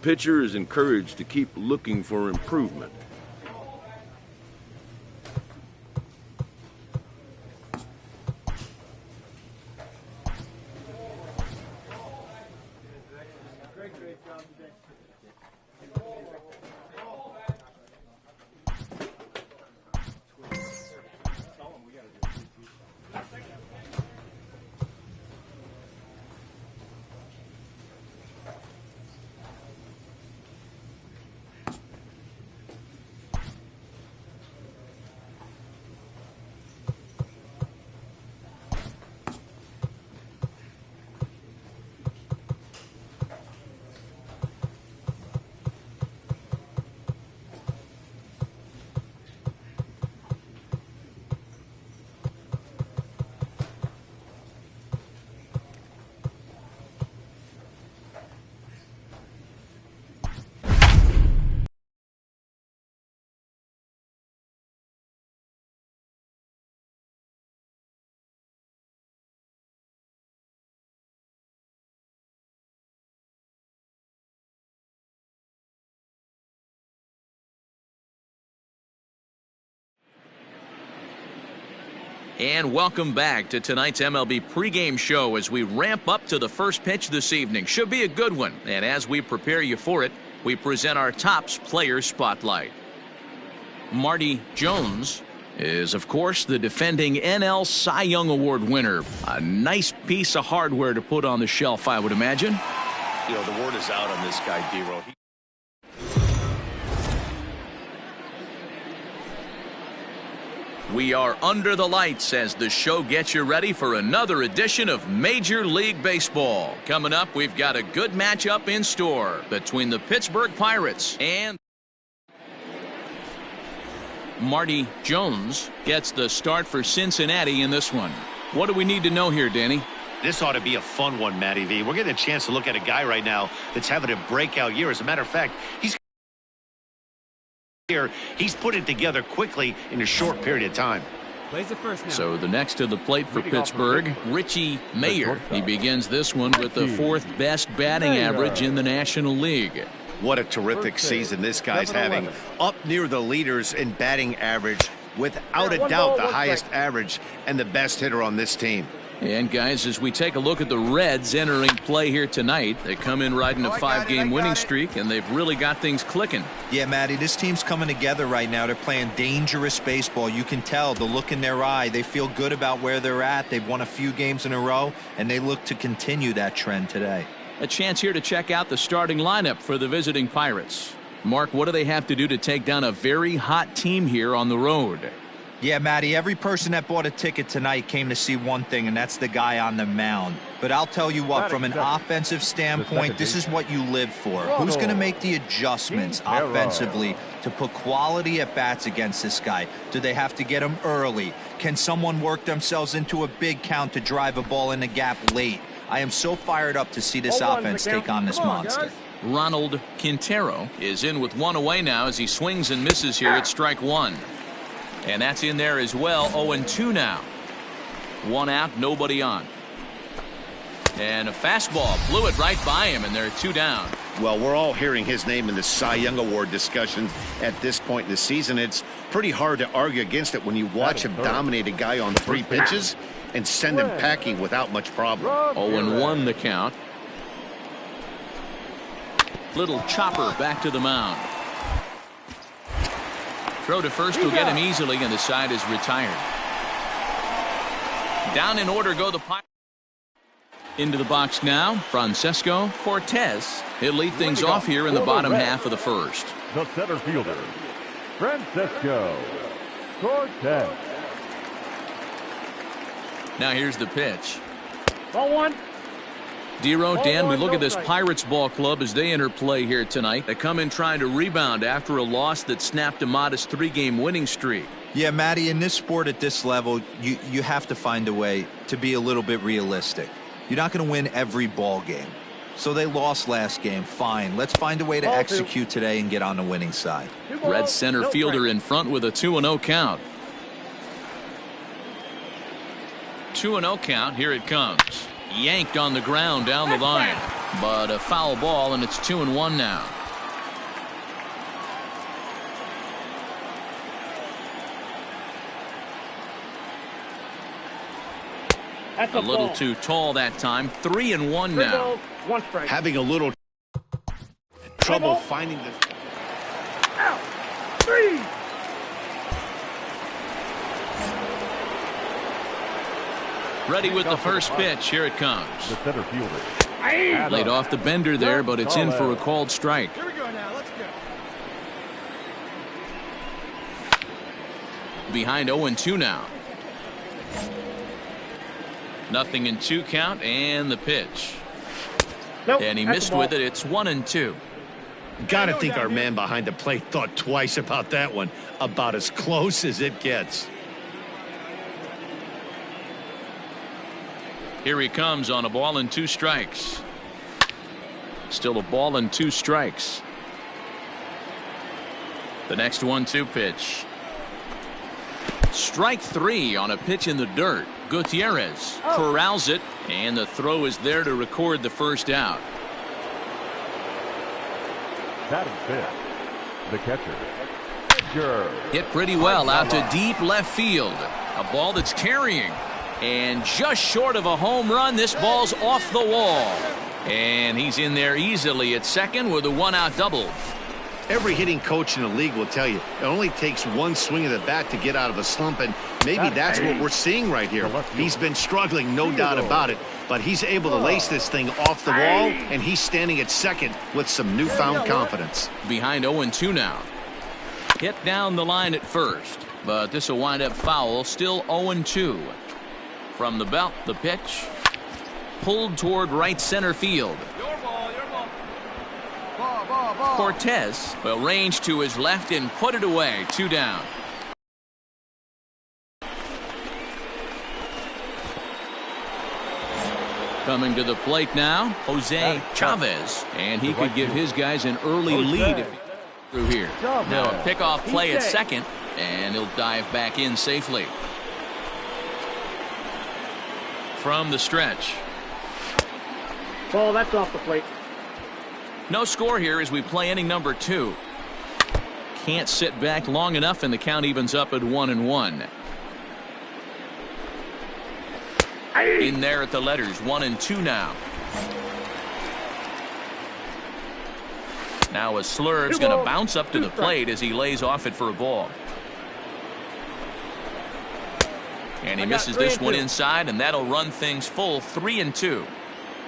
pitcher is encouraged to keep looking for improvement. And welcome back to tonight's MLB pregame show as we ramp up to the first pitch this evening. Should be a good one. And as we prepare you for it, we present our Topps Player Spotlight. Marty Jones is, of course, the defending NL Cy Young Award winner. A nice piece of hardware to put on the shelf, I would imagine. You know, the word is out on this guy, D-Row. We are under the lights as the show gets you ready for another edition of Major League Baseball. Coming up, we've got a good matchup in store between the Pittsburgh Pirates and Marty Jones gets the start for Cincinnati in this one. What do we need to know here, Danny? This ought to be a fun one, Matty V. We're getting a chance to look at a guy right now that's having a breakout year. As a matter of fact, he's put it together quickly in a short period of time. Plays it first now. So the next to the plate for Pittsburgh, Richie Mayer. He begins this one with the fourth best batting average in the National League. What a terrific season this guy's having. Up near the leaders in batting average, without a doubt the highest average and the best hitter on this team. And guys, as we take a look at the Reds entering play here tonight, they come in riding a 5-game winning streak, and they've really got things clicking. Yeah, Matty, this team's coming together right now. They're playing dangerous baseball. You can tell the look in their eye. They feel good about where they're at. They've won a few games in a row, and they look to continue that trend today. A chance here to check out the starting lineup for the visiting Pirates. Mark, what do they have to do to take down a very hot team here on the road? Yeah, Matty, every person that bought a ticket tonight came to see one thing, and that's the guy on the mound. But I'll tell you what, from an offensive standpoint, this is what you live for. Who's going to make the adjustments offensively to put quality at bats against this guy? Do they have to get him early? Can someone work themselves into a big count to drive a ball in the gap late? I am so fired up to see this offense take on this monster. Ronald Quintero is in with one away now as he swings and misses here at strike one. And that's in there as well. 0-2 now. One out, nobody on. And a fastball blew it right by him, and they're two down. Well, we're all hearing his name in the Cy Young Award discussions at this point in the season. It's pretty hard to argue against it when you watch him dominate a guy on 3 pitches and send him packing without much problem. 0-1 the count. Little chopper back to the mound. Throw to first will get him easily, and the side is retired. Down in order go the Pirates. Into the box now, Francesco Cortez. He'll lead things off here in the bottom half of the first. The center fielder, Francesco Cortez. Now here's the pitch. Ball one. D-Row, Dan, we look at this Pirates ball club as they enter play here tonight. They come in trying to rebound after a loss that snapped a modest 3-game winning streak. Yeah, Matty, in this sport at this level, you have to find a way to be a little bit realistic. You're not going to win every ball game. So they lost last game. Fine. Let's find a way to execute today and get on the winning side. Red center fielder in front with a 2-0 count. 2-0 count. Here it comes. Yanked on the ground down the line. But a foul ball, and it's 2-1 now. That's A little ball. too tall that time. 3-1 Three now. balls, one strike. Having a little trouble ball. finding the... Out. 3. Ready with the first pitch. Here it comes. The center fielder. Aye. Laid off the bender there, but it's in for a called strike. Here we go now. Let's go. Behind 0-2 now. 0-2 count, and the pitch. Nope. And he that's missed a ball. with it. It's 1-2. Gotta think our man behind the plate thought twice about that one. About as close as it gets. Here he comes on a ball and 2 strikes. Still a ball and 2 strikes. The next 1-2 pitch. Strike 3 on a pitch in the dirt. Gutierrez corrals it, and the throw is there to record the first out. Batting fifth, the catcher. Hit pretty well out to deep left field. A ball that's carrying. And just short of a home run, this ball's off the wall. And he's in there easily at second with a 1-out double. Every hitting coach in the league will tell you it only takes one swing of the bat to get out of a slump, and maybe that's what we're seeing right here. He's been struggling, no doubt about it, but he's able to lace this thing off the wall, and he's standing at second with some newfound confidence. Behind 0-2 now. Hit down the line at first, but this will wind up foul. Still 0-2. From the belt, the pitch. Pulled toward right center field. Your ball. Cortez will range to his left and put it away. 2 down. Coming to the plate now, Jose Chavez, and he could give his guys an early lead if he through here. Now a pickoff play at second, and he'll dive back in safely. From the stretch. Ball, that's off the plate. No score here as we play inning number 2. Can't sit back long enough, and the count evens up at 1-1. In there at the letters, 1-2 now. Now a Slurve's going to bounce up to the plate as he lays off it for a ball. And he misses this one inside, and that'll run things full. 3-2.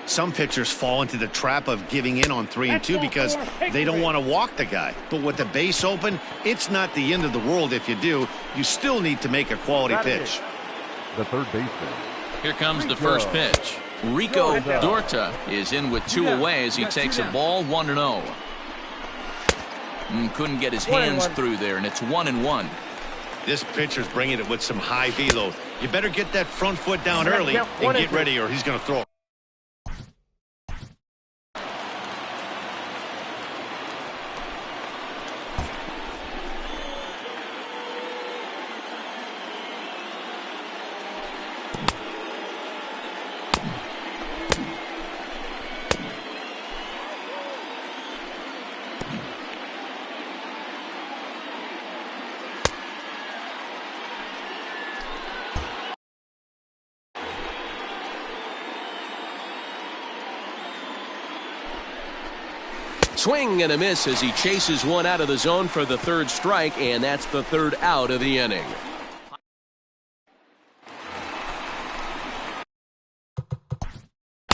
Some pitchers fall into the trap of giving in on 3-2 because they don't want to walk the guy. But with the base open, it's not the end of the world if you do. You still need to make a quality pitch. The third baseman. Here comes the first pitch. Rico Dorta is in with 2 away as he takes a ball. 1-0. Couldn't get his hands through there, and it's 1-1. This pitcher's bringing it with some high velo. You better get that front foot down early and get ready, or he's going to throw. Swing and a miss as he chases one out of the zone for the 3rd strike, and that's the 3rd out of the inning.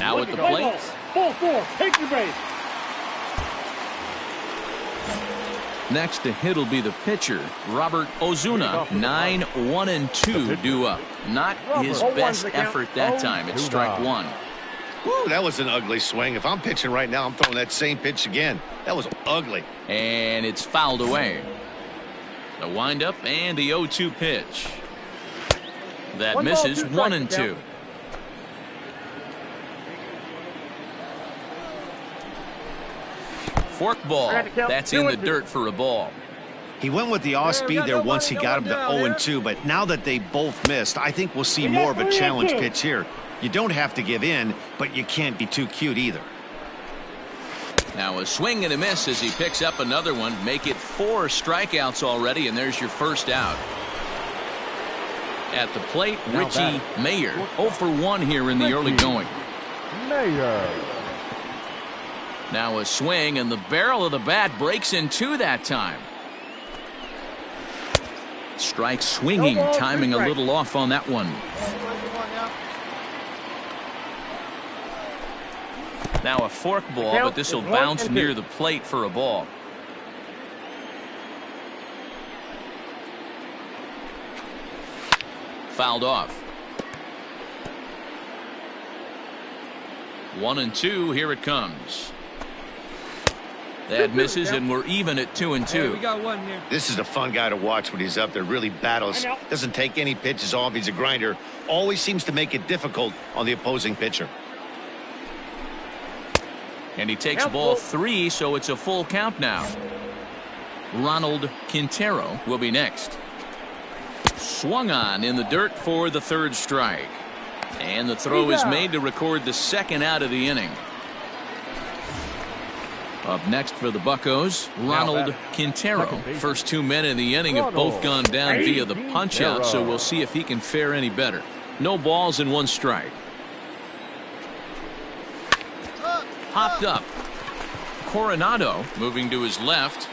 Now at the plate. Ball 4. Take your base. Next to hit will be the pitcher, Robert Ozuna. 9-1-2 due up. Not his best effort that time. It's strike 1. Woo, that was an ugly swing. If I'm pitching right now, I'm throwing that same pitch again. That was ugly. And it's fouled away. The windup and the 0-2 pitch. That misses. 1-2. Fork ball. That's in the dirt for a ball. He went with the off speed there once he got him to 0-2, but now that they both missed, I think we'll see more of a challenge pitch here. You don't have to give in, but you can't be too cute either. Now a swing and a miss as he picks up another one. Make it 4 strikeouts already, and there's your first out. At the plate, Richie Mayer. 0 for 1 here in the early going. Mayer. Now a swing, and the barrel of the bat breaks in two that time. Strike swinging, timing a little off on that one. Now a fork ball, but this will bounce near the plate for a ball. Fouled off. 1-2. Here it comes. That misses, and we're even at 2-2. Hey, we got one here. This is a fun guy to watch when he's up there. Really battles. Doesn't take any pitches off. He's a grinder. Always seems to make it difficult on the opposing pitcher. And he takes ball 3, so it's a full count now. Ronald Quintero will be next. Swung on in the dirt for the third strike. And the throw is made to record the second out of the inning. Up next for the Buccos, Ronald Quintero. First 2 men in the inning have both gone down via the punch-out, so we'll see if he can fare any better. No balls and 1 strike. Popped up. Coronado moving to his left,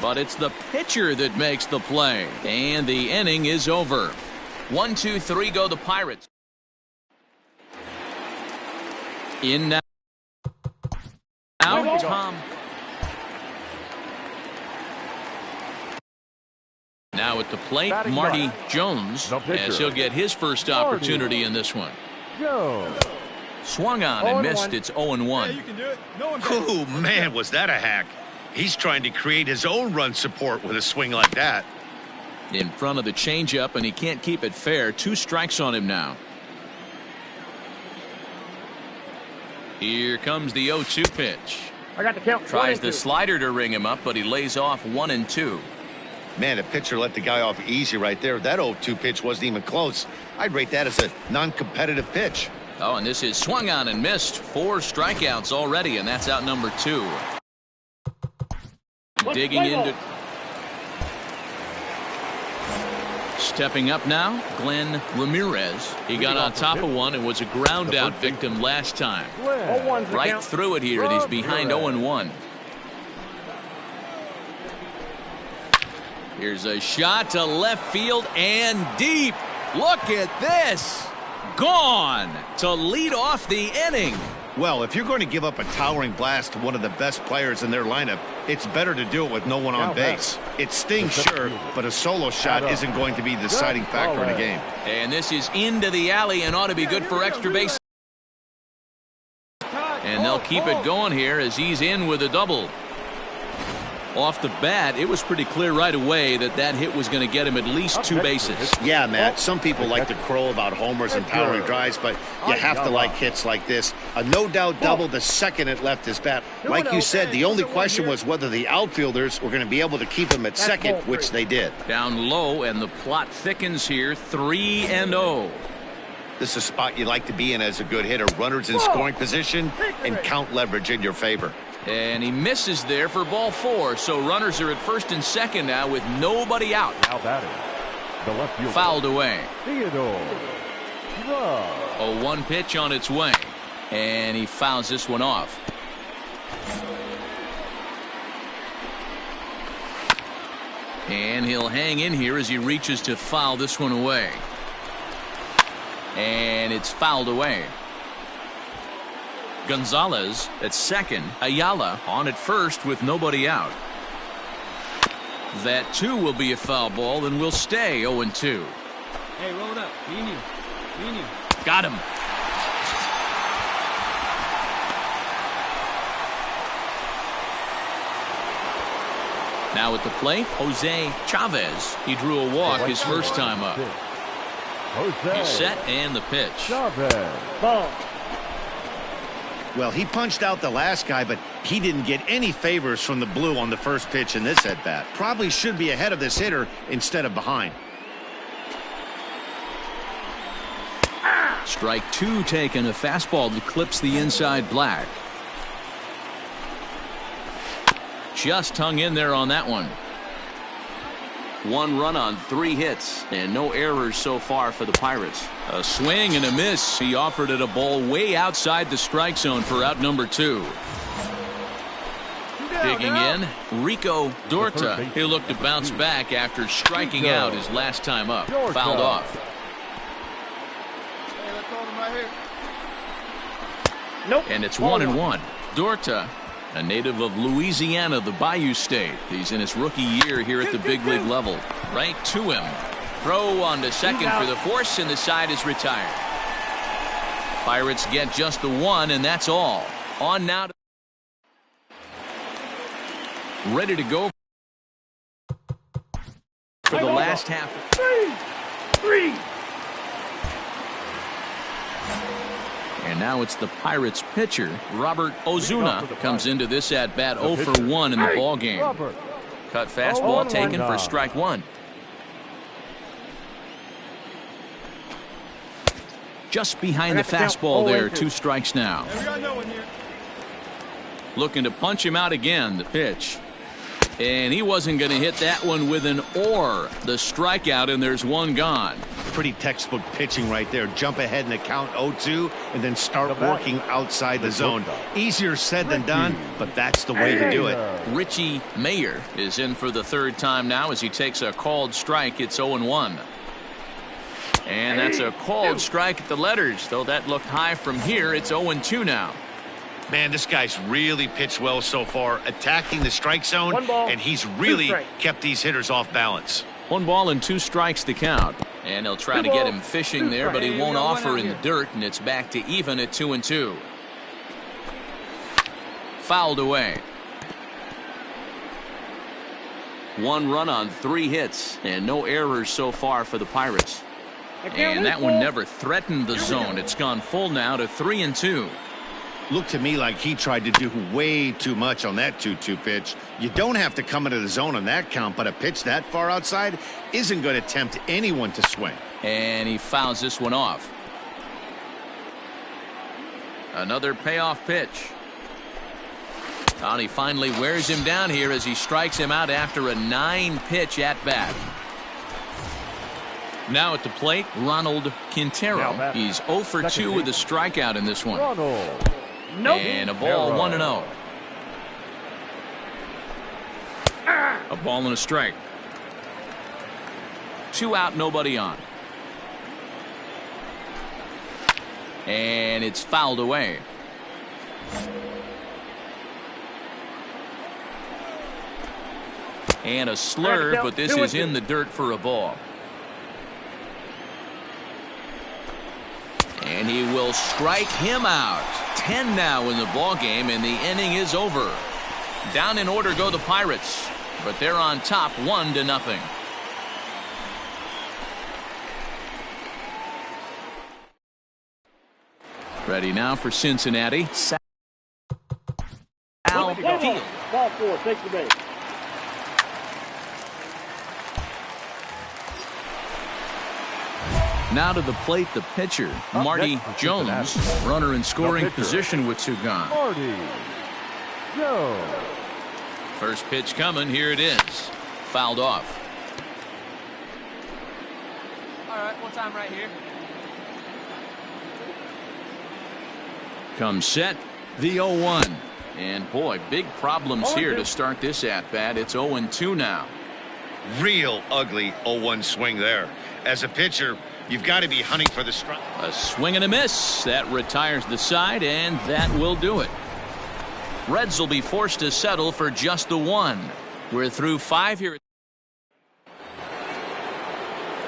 but it's the pitcher that makes the play. And the inning is over. 1, 2, 3 go the Pirates. In now. Out, Tom. Now at the plate, Marty Jones, as he'll get his first opportunity in this one. Jones. Swung on and missed. It's 0-1. You can do it. No one Oh, man, was that a hack. He's trying to create his own run support with a swing like that. In front of the changeup, and he can't keep it fair. 2 strikes on him now. Here comes the 0-2 pitch. I got the count. Tries the slider to ring him up, but he lays off 1-2. Man, the pitcher let the guy off easy right there. That 0-2 pitch wasn't even close. I'd rate that as a non-competitive pitch. Oh, and this is swung on and missed. 4 strikeouts already, and that's out number 2. Digging into. Stepping up now, Glenn Ramirez. He got on top of one and was a ground out victim last time. Right through it here, and he's behind 0-1. Here's a shot to left field and deep. Look at this. Gone to lead off the inning. Well, if you're going to give up a towering blast to one of the best players in their lineup, it's better to do it with no one on base. It stings, sure, but a solo shot isn't going to be the deciding factor in a game. And this is into the alley and ought to be good for extra base. And they'll keep it going here as he's in with a double. Off the bat, it was pretty clear right away that that hit was going to get him at least 2 bases. Yeah, Matt, some people like to crow about homers and towering drives, but you have to like hits like this. A no-doubt double the second it left his bat. Like you said, the only question was whether the outfielders were going to be able to keep him at second, which they did. Down low, and the plot thickens here, 3-0. This is a spot you like to be in as a good hitter. Runners in scoring position and count leverage in your favor. And he misses there for ball 4, so runners are at first and second now with nobody out. Now batting, the left fielder. Fouled away. Theodore. 0-1 pitch on its way, and he fouls this one off. And he'll hang in here as he reaches to foul this one away. And it's fouled away. Gonzalez at second. Ayala on at first with nobody out. That 2 will be a foul ball and will stay 0-2. Hey, roll it up. Me and you. Got him. Now at the plate, Jose Chavez. He drew a walk his first time up. He's set and the pitch. Chavez. Ball. Well, he punched out the last guy, but he didn't get any favors from the blue on the first pitch in this at-bat. Probably should be ahead of this hitter instead of behind. Strike 2 taken, a fastball that clips the inside black. Just hung in there on that one. 1 run on 3 hits and no errors so far for the Pirates. A swing and a miss. He offered it a ball way outside the strike zone for out number 2. Digging in, Rico Dorta. He'll look to bounce back after striking out his last time up. Fouled off. And it's 1-1. Dorta, a native of Louisiana, the Bayou State. He's in his rookie year here at the big league level. Right to him. Throw on to second for the force, and the side is retired. Pirates get just the 1, and that's all. On now to ready to go for the last half. 3. And now it's the Pirates pitcher, Robert Ozuna, comes into this at bat 0 for 1 in the ball game. Cut fastball taken for strike 1. Just behind the fastball there, 2 strikes now. Looking to punch him out again, the pitch. And he wasn't going to hit that one with an or. The strikeout, and there's 1 gone. Pretty textbook pitching right there. Jump ahead in the count 0-2 and then start working outside the zone. Easier said than done, but that's the way to do it. Richie Mayer is in for the 3rd time now as he takes a called strike. It's 0-1. And that's a called strike at the letters, though that looked high from here. It's 0-2 now. Man, this guy's really pitched well so far, attacking the strike zone, and he's really kept these hitters off balance. 1 ball and 2 strikes to count. And he'll try to get him fishing there, but he won't offer in the dirt, and it's back to even at 2-2. Fouled away. 1 run on 3 hits, and no errors so far for the Pirates. And that one never threatened the zone. It's gone full now to 3-2. Looked to me like he tried to do way too much on that 2-2 pitch. You don't have to come into the zone on that count, but a pitch that far outside isn't going to tempt anyone to swing. And he fouls this one off. Another payoff pitch. And he finally wears him down here as he strikes him out after a 9-pitch at bat. Now at the plate, Ronald Quintero. He's 0 for 2 with a strikeout in this one. And a ball, 1-0. A ball and a strike. 2 out, nobody on. And it's fouled away. And a slurve, but this is in the dirt for a ball. And he will strike him out. 10 now in the ball game, and the inning is over. Down in order go the Pirates, but they're on top 1-0. Ready now for Cincinnati. Al Field. Ball 4, take the base. Now to the plate, the pitcher, Marty Jones. Runner in scoring position with 2 gone. Marty Jones. First pitch coming. Here it is. Fouled off. All right, one time right here. Comes set. The 0-1. And boy, big problems here to start this at bat. It's 0-2 now. Real ugly 0-1 swing there. As a pitcher, you've got to be hunting for the strike. A swing and a miss. That retires the side, and that will do it. Reds will be forced to settle for just the 1. We're through 5 here.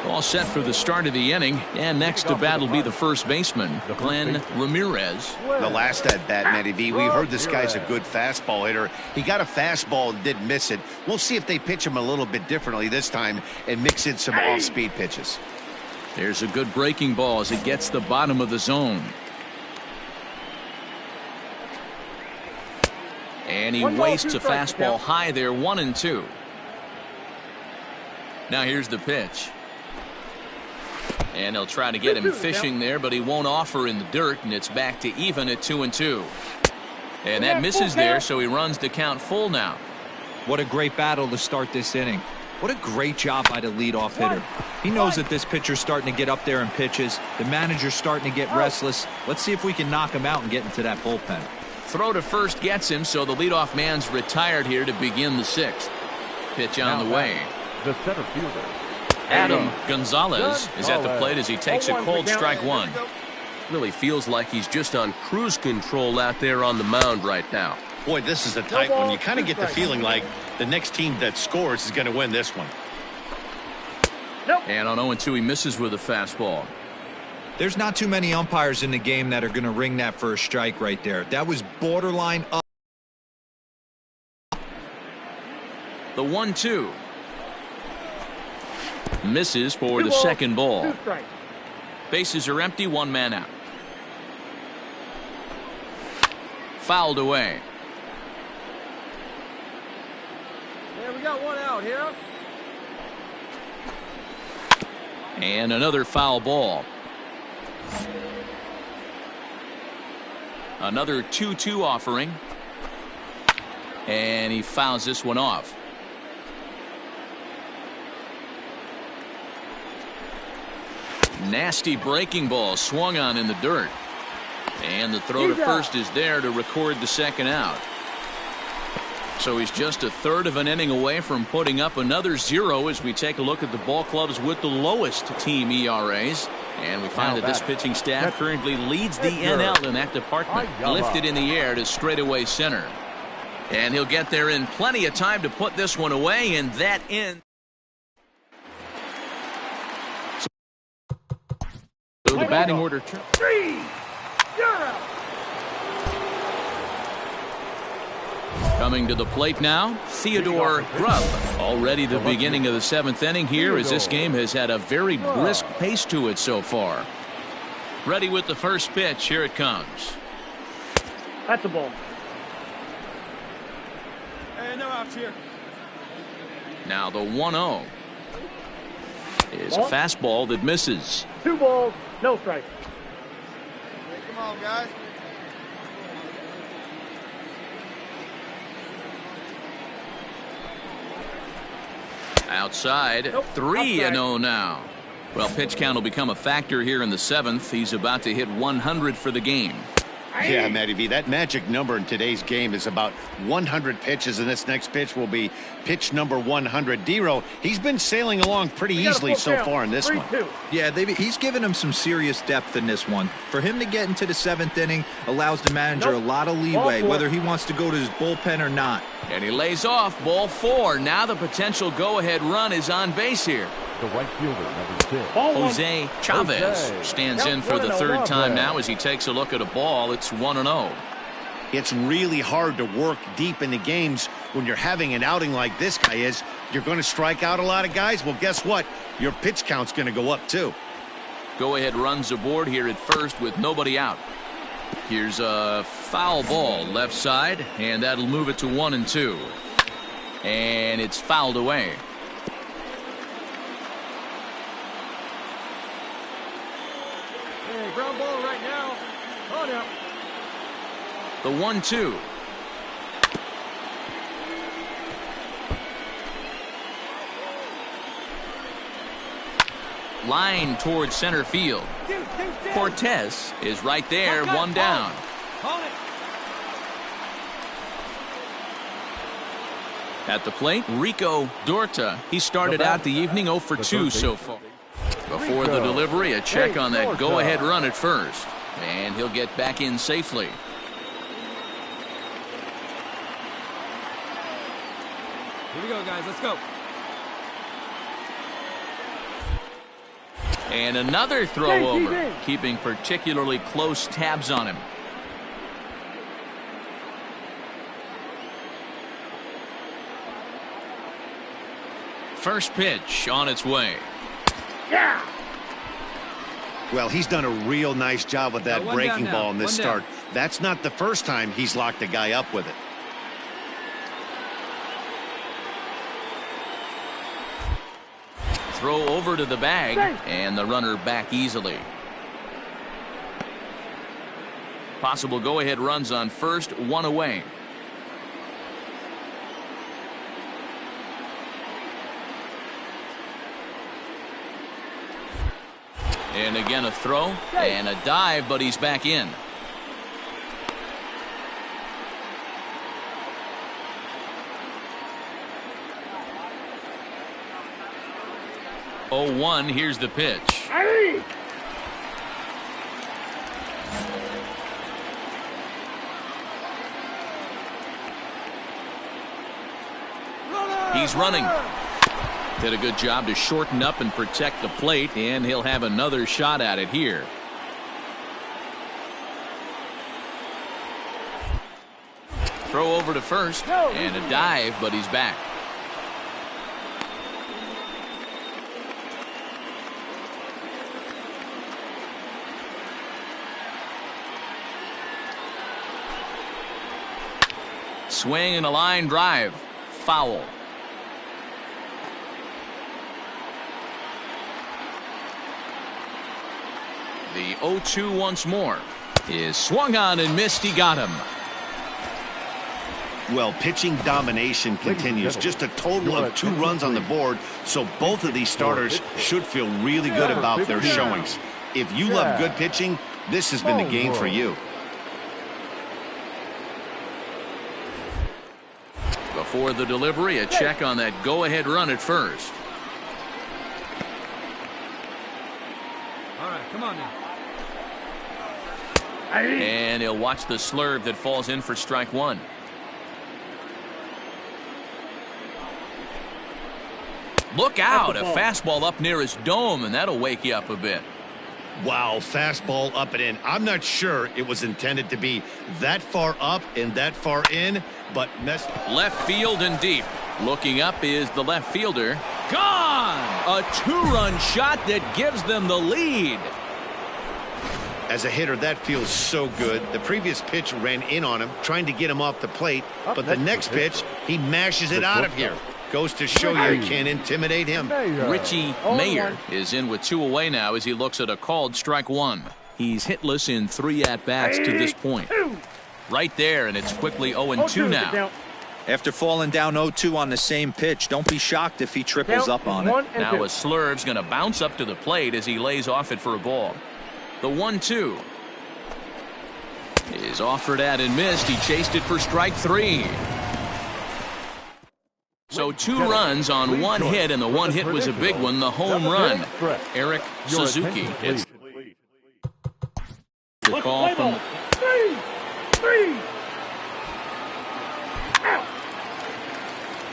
All set for the start of the inning, and next to bat will be the first baseman, Glenn Ramirez. The last at bat, Matty V, we heard this guy's a good fastball hitter. He got a fastball and did miss it. We'll see if they pitch him a little bit differently this time and mix in some off-speed pitches. There's a good breaking ball as it gets the bottom of the zone. And he wastes a fastball high there, 1-2. Now here's the pitch. And he'll try to get him fishing there, but he won't offer in the dirt, and it's back to even at 2-2. And that misses there, so he runs the count full now. What a great battle to start this inning. What a great job by the leadoff hitter. He knows that this pitcher's starting to get up there in pitches. The manager's starting to get restless. Let's see if we can knock him out and get into that bullpen. Throw to first gets him, so the leadoff man's retired here to begin the sixth. Pitch on the way. The center fielder. Adam Gonzalez is at the plate as he takes a cold strike one. Really feels like he's just on cruise control out there on the mound right now. Boy, this is a tight one. You kind of get the feeling like the next team that scores is going to win this one. And on 0-2, he misses with a fastball. There's not too many umpires in the game that are going to ring that first strike right there. That was borderline up. The 1-2. Misses for the second ball. Bases are empty, one man out. Fouled away. Yeah, we got one out here. And another foul ball. Another 2-2 offering. And he fouls this one off. Nasty breaking ball swung on in the dirt. And the throw to first is there to record the second out. So he's just a third of an inning away from putting up another 0 as we take a look at the ball clubs with the lowest team ERAs. And we find that this pitching staff currently leads the NL in that department. Lifted in the air to straightaway center. And he'll get there in plenty of time to put this one away, and that ends. So the batting order turns. 3, 0. Coming to the plate now, Theodore Grubb. Already the beginning of the 7th inning here, as this game has had a very brisk pace to it so far. Ready with the first pitch. Here it comes. That's a ball. Hey, no outs here. Now the 1-0 is a fastball that misses. 2 balls, no strikes. Hey, come on, guys. Outside, 3-0 now. Well, pitch count will become a factor here in the 7th. He's about to hit 100 for the game. Yeah, Matty V, that magic number in today's game is about 100 pitches, and this next pitch will be pitch number 100. Dero, he's been sailing along pretty easily so far in this one. Yeah, he's given him some serious depth in this one. For him to get into the 7th inning allows the manager a lot of leeway, whether he wants to go to his bullpen or not. And he lays off, ball 4. Now the potential go-ahead run is on base here. The right fielder, number 6. Jose Chavez stands in for the 3rd time now as he takes a look at a ball. It's 1-0. It's really hard to work deep in the games when you're having an outing like this guy is. You're going to strike out a lot of guys. Well, guess what? Your pitch count's going to go up too. Go-ahead runs aboard here at first with nobody out. Here's a foul ball left side, and that'll move it to 1-2. And it's fouled away. Hey, ground ball right now. Oh, no. The 1-2. Line towards center field. Cortez is right there, one down. At the plate, Rico Dorta. He started out the evening 0 for 2 so far. Before the delivery, a check on that go-ahead run at first. And he'll get back in safely. Here we go, guys. Let's go. And another throw over, keeping particularly close tabs on him. First pitch on its way. Yeah. Well, he's done a real nice job with that breaking ball in this start. That's not the first time he's locked a guy up with it. Throw over to the bag, and the runner back easily. Possible go-ahead runs on first, one away. And again a throw and a dive, but he's back in. Oh, 1, here's the pitch. He's running. Did a good job to shorten up and protect the plate, and he'll have another shot at it here. Throw over to first and a dive, but he's back. Swing and a line drive. Foul. The 0-2 once more is swung on and missed. He got him. Well, pitching domination continues. Just a total of 2 runs on the board, so both of these starters should feel really good about their showings. If you love good pitching, this has been the game for you. Before the delivery, a check on that go-ahead run at first. All right, come on now. And he'll watch the slurve that falls in for strike 1. Look out, a fastball up near his dome, and that'll wake you up a bit. Wow, fastball up and in. I'm not sure it was intended to be that far up and that far in, but left field and deep. Looking up is the left fielder. Gone! A 2-run shot that gives them the lead. As a hitter, that feels so good. The previous pitch ran in on him, trying to get him off the plate, but the next pitch, he mashes it out of here. Goes to show you can't intimidate him. Richie Mayer is in with 2 away now as he looks at a called strike 1. He's hitless in 3 at-bats to this point. Right there, and it's quickly 0-2 now. After falling down 0-2 on the same pitch, don't be shocked if he triples up on it. Now a slurve's going to bounce up to the plate as he lays off it for a ball. The 1-2 is offered at and missed. He chased it for strike 3. So 2 runs on 1 hit, and the 1 hit was a big one, the home run. Eric Suzuki. It's the call from Three. Out.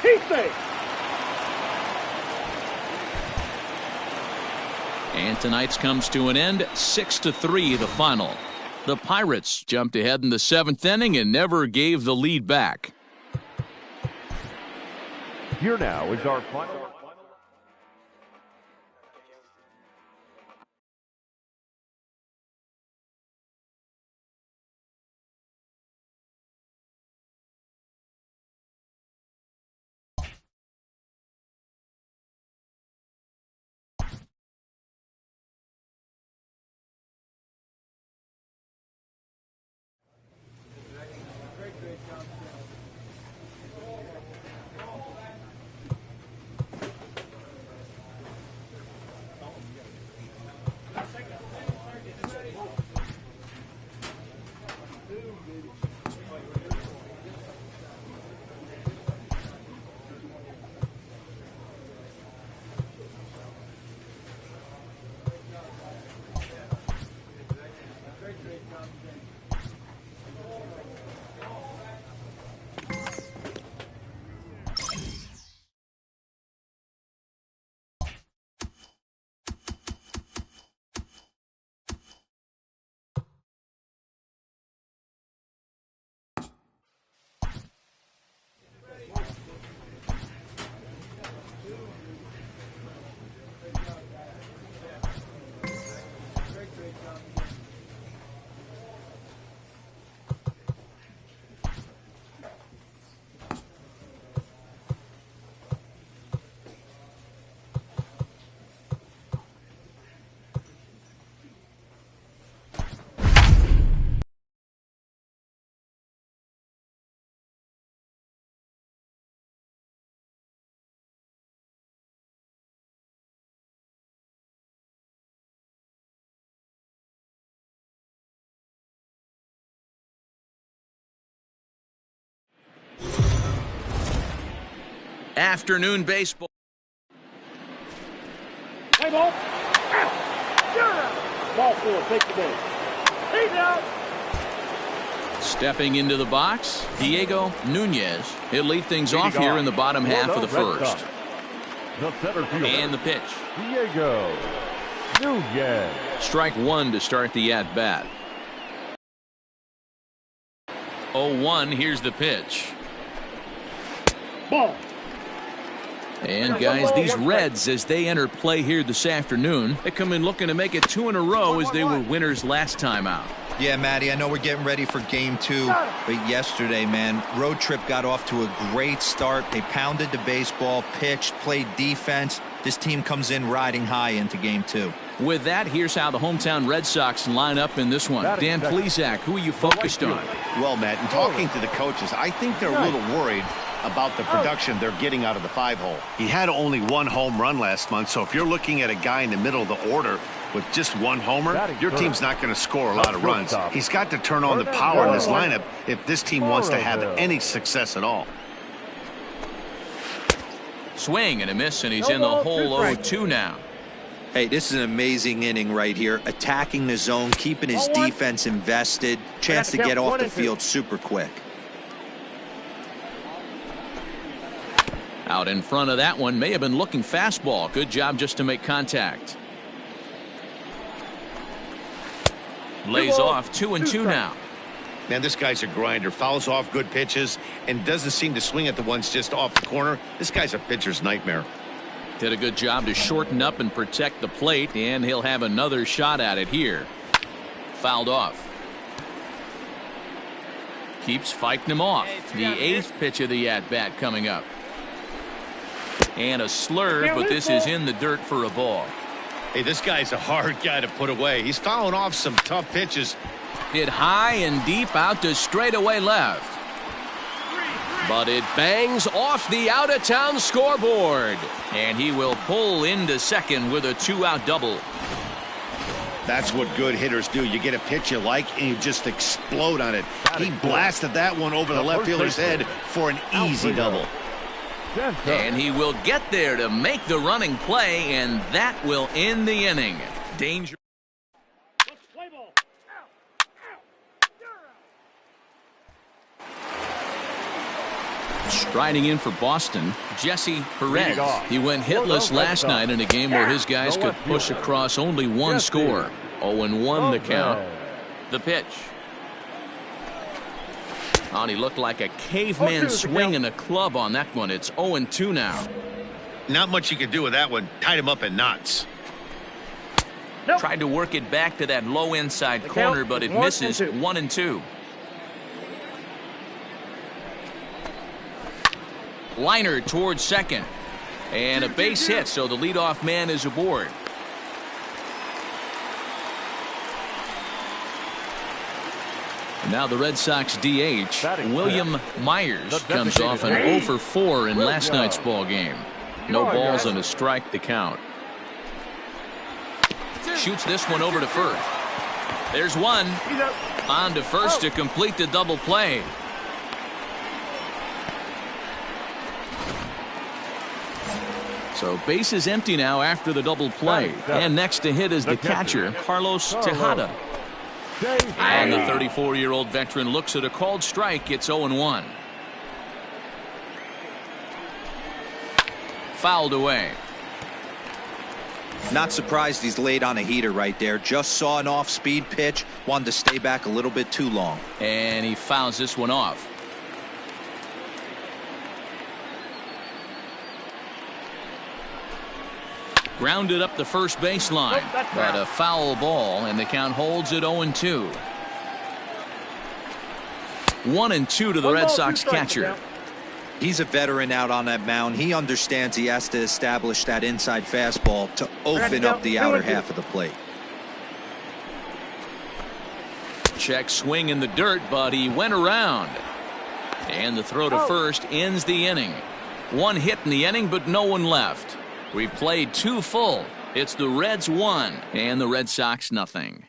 He's safe. And tonight's comes to an end, 6-3 the final. The Pirates jumped ahead in the 7th inning and never gave the lead back. Here now is our final. Afternoon baseball. Play ball. Ball 4, take the base. He's out. Stepping into the box, Diego Nunez. He'll lead things off here in the bottom half of the first. The center fielder. And the pitch. Diego Nunez. Strike one to start the at-bat. 0-1, here's the pitch. Ball. And guys, these Reds, as they enter play here this afternoon, they come in looking to make it 2 in a row as they were winners last time out. Yeah, Matty, I know we're getting ready for game 2, but yesterday, man, road trip got off to a great start. They pounded the baseball, pitched, played defense. This team comes in riding high into game 2. With that, here's how the hometown Red Sox line up in this one. Dan Plesac, who are you focused on? Well, Matt, in talking to the coaches, I think they're a little worried about the production they're getting out of the 5-hole. He had only 1 home run last month, so if you're looking at a guy in the middle of the order with just 1 homer, your team's not going to score a lot of runs. He's got to turn on the power in this lineup if this team wants to have any success at all. Swing and a miss, and he's in the hole 0-2 now. Hey, this is an amazing inning right here. Attacking the zone, keeping his defense invested. Chance to get off the field super quick. Out in front of that one, may have been looking fastball. Good job just to make contact. Lays off 2-2 now. Man, this guy's a grinder. Fouls off good pitches and doesn't seem to swing at the ones just off the corner. This guy's a pitcher's nightmare. Did a good job to shorten up and protect the plate, and he'll have another shot at it here. Fouled off. Keeps fighting him off. The 8th pitch of the at-bat coming up. And a slur, but this is in the dirt for a ball. Hey, this guy's a hard guy to put away. He's fouling off some tough pitches. Hit high and deep out to straightaway left. But it bangs off the out-of-town scoreboard. And he will pull into second with a 2-out double. That's what good hitters do. You get a pitch you like and you just explode on it. He blasted that one over the left fielder's head for an easy double. And he will get there to make the running play, and that will end the inning. Danger. Striding in for Boston, Jesse Perez. He went hitless last night in a game where his guys could push across only 1 score. 0-1 the count. The pitch. Oh, and he looked like a caveman swinging a club on that one. It's 0-2 now. Not much you could do with that one. Tied him up in knots. Tried to work it back to that low inside corner, but it misses. 1-2. Liner towards second. And a base hit, so the leadoff man is aboard. Now the Red Sox DH, William Myers, comes off an 0-for-4 in last night's ball game. No balls and a strike to count. Shoots this one over to first. There's one. On to first to complete the double play. So base is empty now after the double play. And next to hit is the catcher, Carlos Tejada. And the 34-year-old veteran looks at a called strike. It's 0-1. Fouled away. Not surprised he's laid on a heater right there. Just saw an off-speed pitch. Wanted to stay back a little bit too long. And he fouls this one off. Grounded up the first baseline, but a foul ball, and the count holds at 0-2. 1-2 to the Red Sox catcher. He's a veteran out on that mound. He understands he has to establish that inside fastball to open up the outer half of the plate. Check swing in the dirt, but he went around. And the throw to first ends the inning. 1 hit in the inning, but no one left. We played 2 full. It's the Reds 1 and the Red Sox nothing.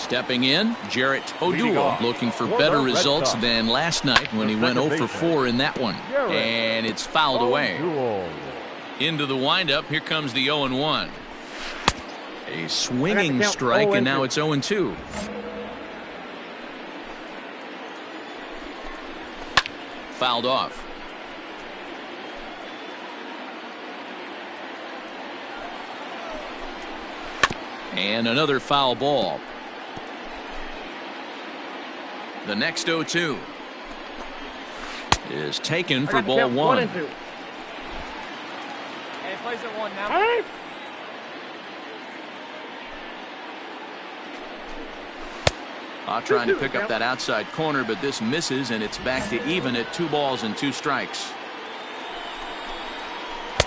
Stepping in, Jarrett O'Doul, looking for better results than last night when he went 0 for 4 in that one. And it's fouled away. Into the windup, here comes the 0-1. A swinging strike, and now it's 0-2. Fouled off. And another foul ball. The next 0-2 is taken for ball 1. And plays at 1 now. Trying to pick up that outside corner, but this misses, and it's back to even at 2 balls and 2 strikes.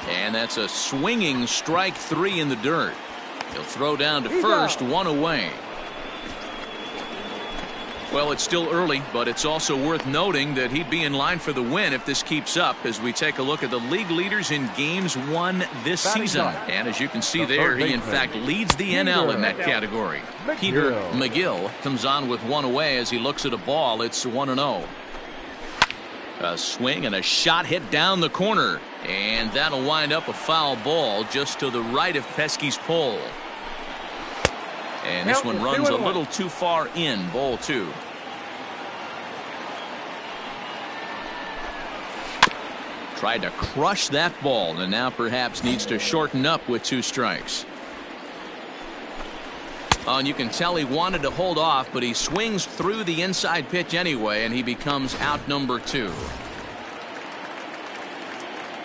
And that's a swinging strike 3 in the dirt. He'll throw down to first, 1 away. Well, it's still early, but it's also worth noting that he'd be in line for the win if this keeps up as we take a look at the league leaders in games won this season. And as you can see there, he in fact leads the NL in that category. Peter McGill comes on with 1 away as he looks at a ball. It's 1-0. A swing and a shot hit down the corner. And that'll wind up a foul ball just to the right of Pesky's pole. And this one runs a little too far in, ball 2. Tried to crush that ball and now perhaps needs to shorten up with 2 strikes. And you can tell he wanted to hold off, but he swings through the inside pitch anyway, and he becomes out number 2.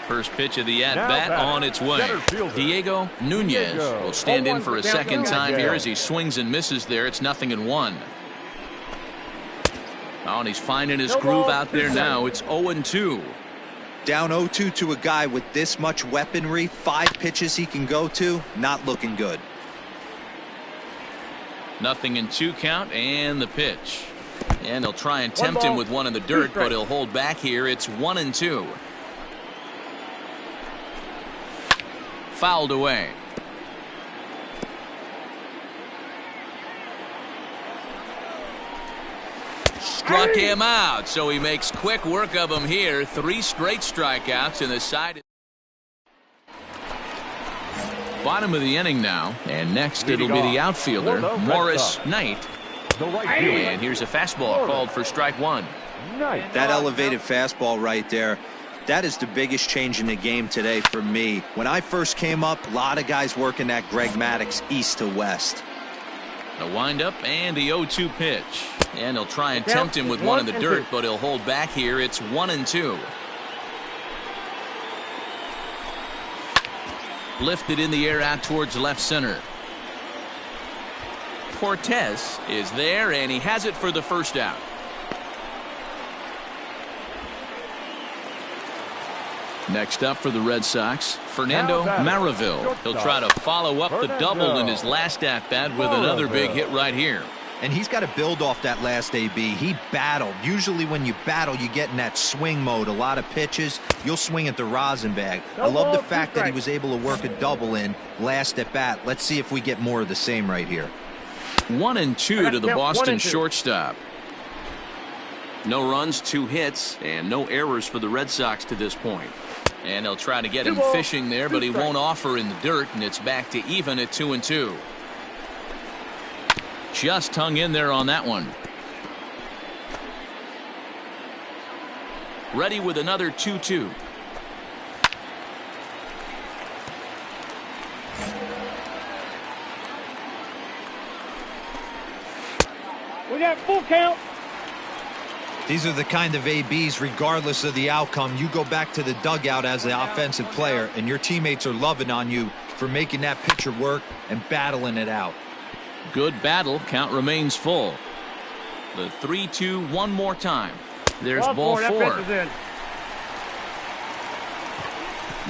First pitch of the at-bat on its way. Diego Nunez will stand in for a second time here as he swings and misses there. It's 0-1. Oh, and he's finding his groove out there now. It's 0-2. Down 0-2 to a guy with this much weaponry, 5 pitches he can go to, not looking good. 0-2 count, and the pitch. And he'll try and tempt him with 1 in the dirt, but he'll hold back here. It's 1-2. Fouled away. Struck him out, so he makes quick work of him here. 3 straight strikeouts in the side. Bottom of the inning now, and next it'll be the outfielder, Morris Knight. And here's a fastball called for strike 1. That elevated fastball right there. That is the biggest change in the game today for me. When I first came up, a lot of guys working that Greg Maddux east to west. The windup and the 0-2 pitch. And he'll try and tempt him with 1 in the dirt, but he'll hold back here. It's 1-2. Lifted in the air out towards left center. Cortez is there, and he has it for the first out. Next up for the Red Sox, Fernando Maravil. He'll try to follow up the double in his last at-bat with another big hit right here. And he's got to build off that last AB. He battled. Usually when you battle, you get in that swing mode. A lot of pitches, you'll swing at the rosin bag. I love the fact that he was able to work a double in last at-bat. Let's see if we get more of the same right here. 1-2 to the Boston shortstop. No runs, 2 hits, and no errors for the Red Sox to this point. And they'll try to get him fishing there, but he won't offer in the dirt, and it's back to even at 2-2. Just hung in there on that one. Ready with another 2-2. We got full count. These are the kind of ABs, regardless of the outcome, you go back to the dugout as the offensive player, and your teammates are loving on you for making that pitcher work and battling it out. Good battle. Count remains full. The 3-2 one more time. There's ball 4.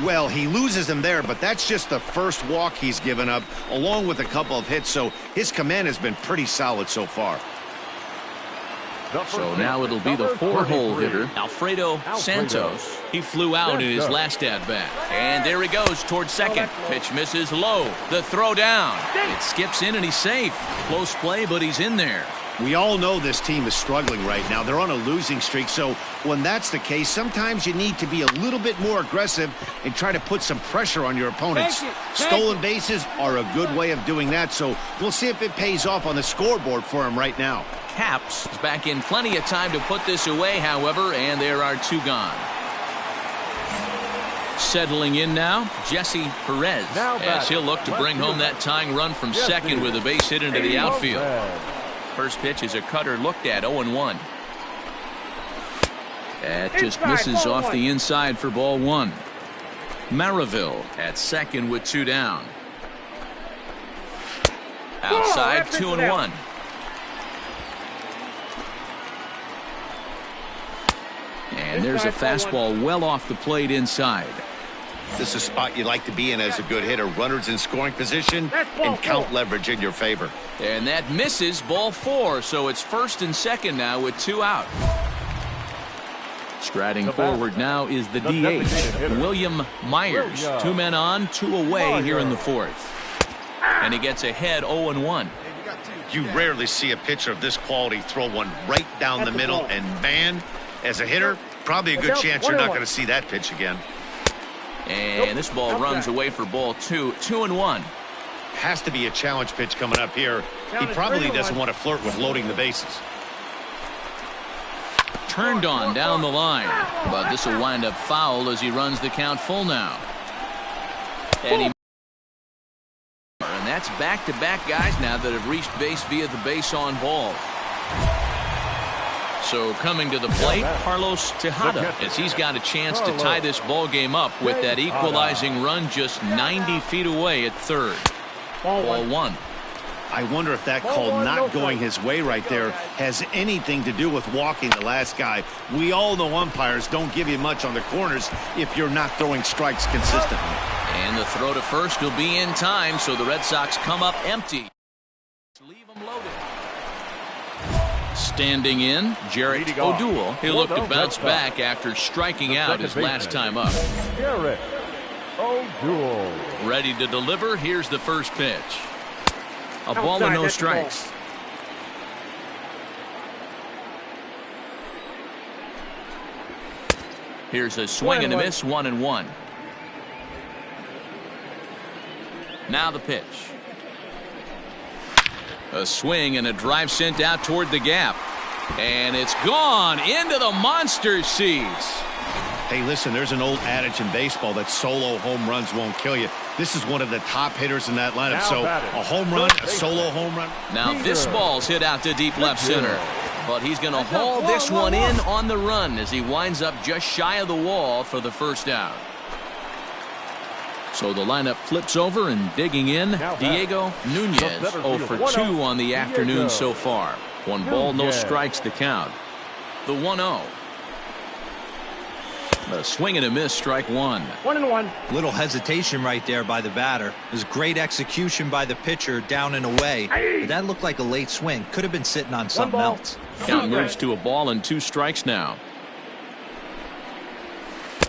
Well, he loses him there, but that's just the first walk he's given up, along with a couple of hits, so his command has been pretty solid so far. So now it'll be the 4-hole hitter, Alfredo Santos. He flew out in his last at-bat. And there he goes towards second. Pitch misses low. The throw down. It skips in and he's safe. Close play, but he's in there. We all know this team is struggling right now. They're on a losing streak, so when that's the case, sometimes you need to be a little bit more aggressive and try to put some pressure on your opponents. Stolen bases are a good way of doing that, so we'll see if it pays off on the scoreboard for him right now. Caps is back in plenty of time to put this away, however, and there are 2 gone. Settling in now, Jesse Perez, as he'll look to bring home that tying run from second with a base hit into the outfield. First pitch is a cutter looked at, 0-1. That just misses off the inside for ball 1. Maraville at second with 2 down. Outside, 2-1. And there's a fastball well off the plate inside. This is a spot you like to be in as a good hitter. Runners in scoring position and count leverage in your favor. And that misses, ball 4. So it's first and second now with 2 out. Striding forward now is the DH, William Myers. 2 men on, 2 away here in the 4th. And he gets ahead 0-1. You rarely see a pitcher of this quality throw one right down the middle, and man, as a hitter, probably a good chance you're not going to see that pitch again. And this ball runs away for ball 2, 2-1. Has to be a challenge pitch coming up here. He probably doesn't want to flirt with loading the bases. Turned on down the line, but this will wind up foul as he runs the count full now. And that's back-to-back guys now that have reached base via the base on ball. So coming to the plate, Carlos Tejada, as he's got a chance to tie this ball game up with that equalizing run just 90 feet away at third. Ball 1. I wonder if that call not going his way right there has anything to do with walking the last guy. We all know umpires don't give you much on the corners if you're not throwing strikes consistently. And the throw to first will be in time, so the Red Sox come up empty. Leave them loaded. Standing in, Jarrett O'Doul. He'll look to bounce back after striking out his last time up. Jarrett O'Doul. Ready to deliver. Here's the first pitch. A ball and no strikes. Here's a swing and a miss, 1-1. Now the pitch. A swing and a drive sent out toward the gap. And it's gone into the monster seats. Hey, listen, there's an old adage in baseball that solo home runs won't kill you. This is one of the top hitters in that lineup. So a home run, a solo home run. Now this ball's hit out to deep left center. But he's going to haul this one in on the run as he winds up just shy of the wall for the first out. So the lineup flips over and digging in, Diego Nunez, 0 for 2 on the afternoon so far. 1 ball, no strikes the count. The 1-0. A swing and a miss, strike 1. 1-1. Little hesitation right there by the batter. It was great execution by the pitcher down and away. But that looked like a late swing. Could have been sitting on something else. Count moves to a ball and 2 strikes now.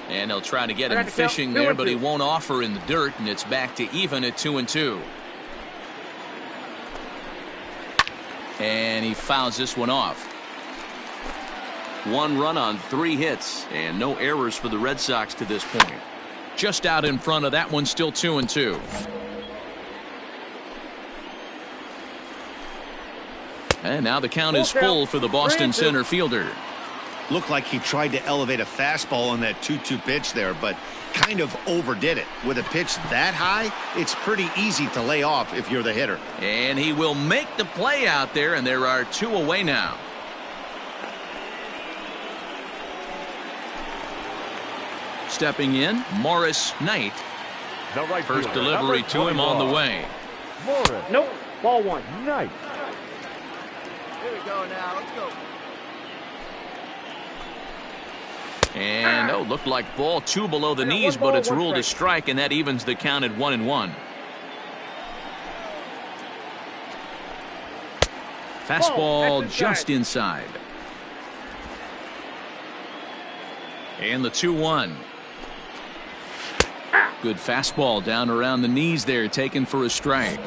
And they'll try to get him fishing there, but he won't offer in the dirt, and it's back to even at 2-2. And he fouls this one off. 1 run on 3 hits, and no errors for the Red Sox to this point. Just out in front of that one, still 2-2. And now the count is full for the Boston center fielder. Looked like he tried to elevate a fastball on that 2-2 pitch there, but kind of overdid it. With a pitch that high, it's pretty easy to lay off if you're the hitter. And he will make the play out there, and there are 2 away now. Stepping in, Morris Knight. First delivery to him on the way. Nope. Ball 1. Knight. Here we go now. Let's go. And looked like ball 2 below the knees, but it's ruled a strike, and that evens the count at 1-1. Fastball just inside. And the 2-1. Good fastball down around the knees there, taken for a strike.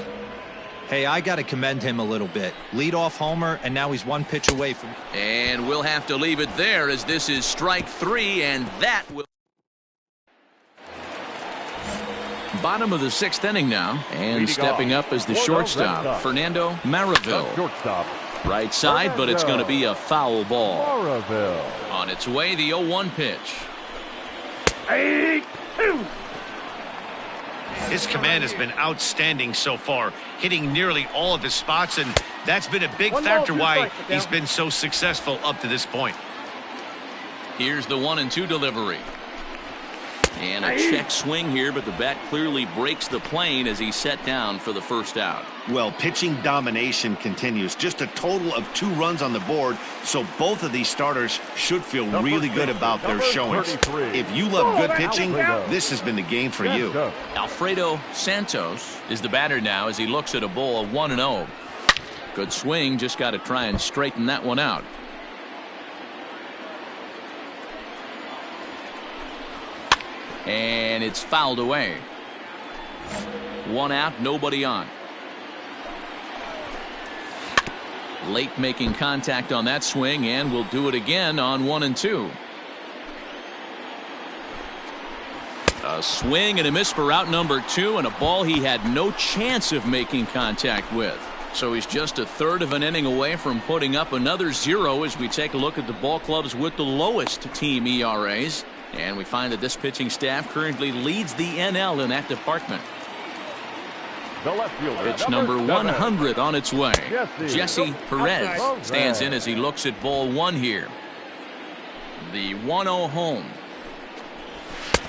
Hey, I got to commend him a little bit. Leadoff homer, and now he's one pitch away from. And we'll have to leave it there as this is strike 3, and that will. Bottom of the 6th inning now, and stepping up as the shortstop, Fernando Maravil. Right side, but it's going to be a foul ball. On its way, the 0-1 pitch. His command has been outstanding so far, hitting nearly all of his spots, and that's been a big factor why he's been so successful up to this point. Here's the 1-2 delivery. And a check swing here, but the bat clearly breaks the plane as he's set down for the first out. Well, pitching domination continues. Just a total of 2 runs on the board, so both of these starters should feel really good about their showings. If you love good pitching, this has been the game for you. Alfredo Santos is the batter now as he looks at a ball 1-0. Good swing, just got to try and straighten that one out. And it's fouled away. 1 out, nobody on. Late making contact on that swing, and we'll do it again on 1-2. A swing and a miss for out number 2, and a ball he had no chance of making contact with. So he's just a third of an inning away from putting up another 0 as we take a look at the ball clubs with the lowest team ERAs. And we find that this pitching staff currently leads the NL in that department. Pitch number 100 on its way. Jesse Perez stands in as he looks at ball 1 here. The 1-0 home.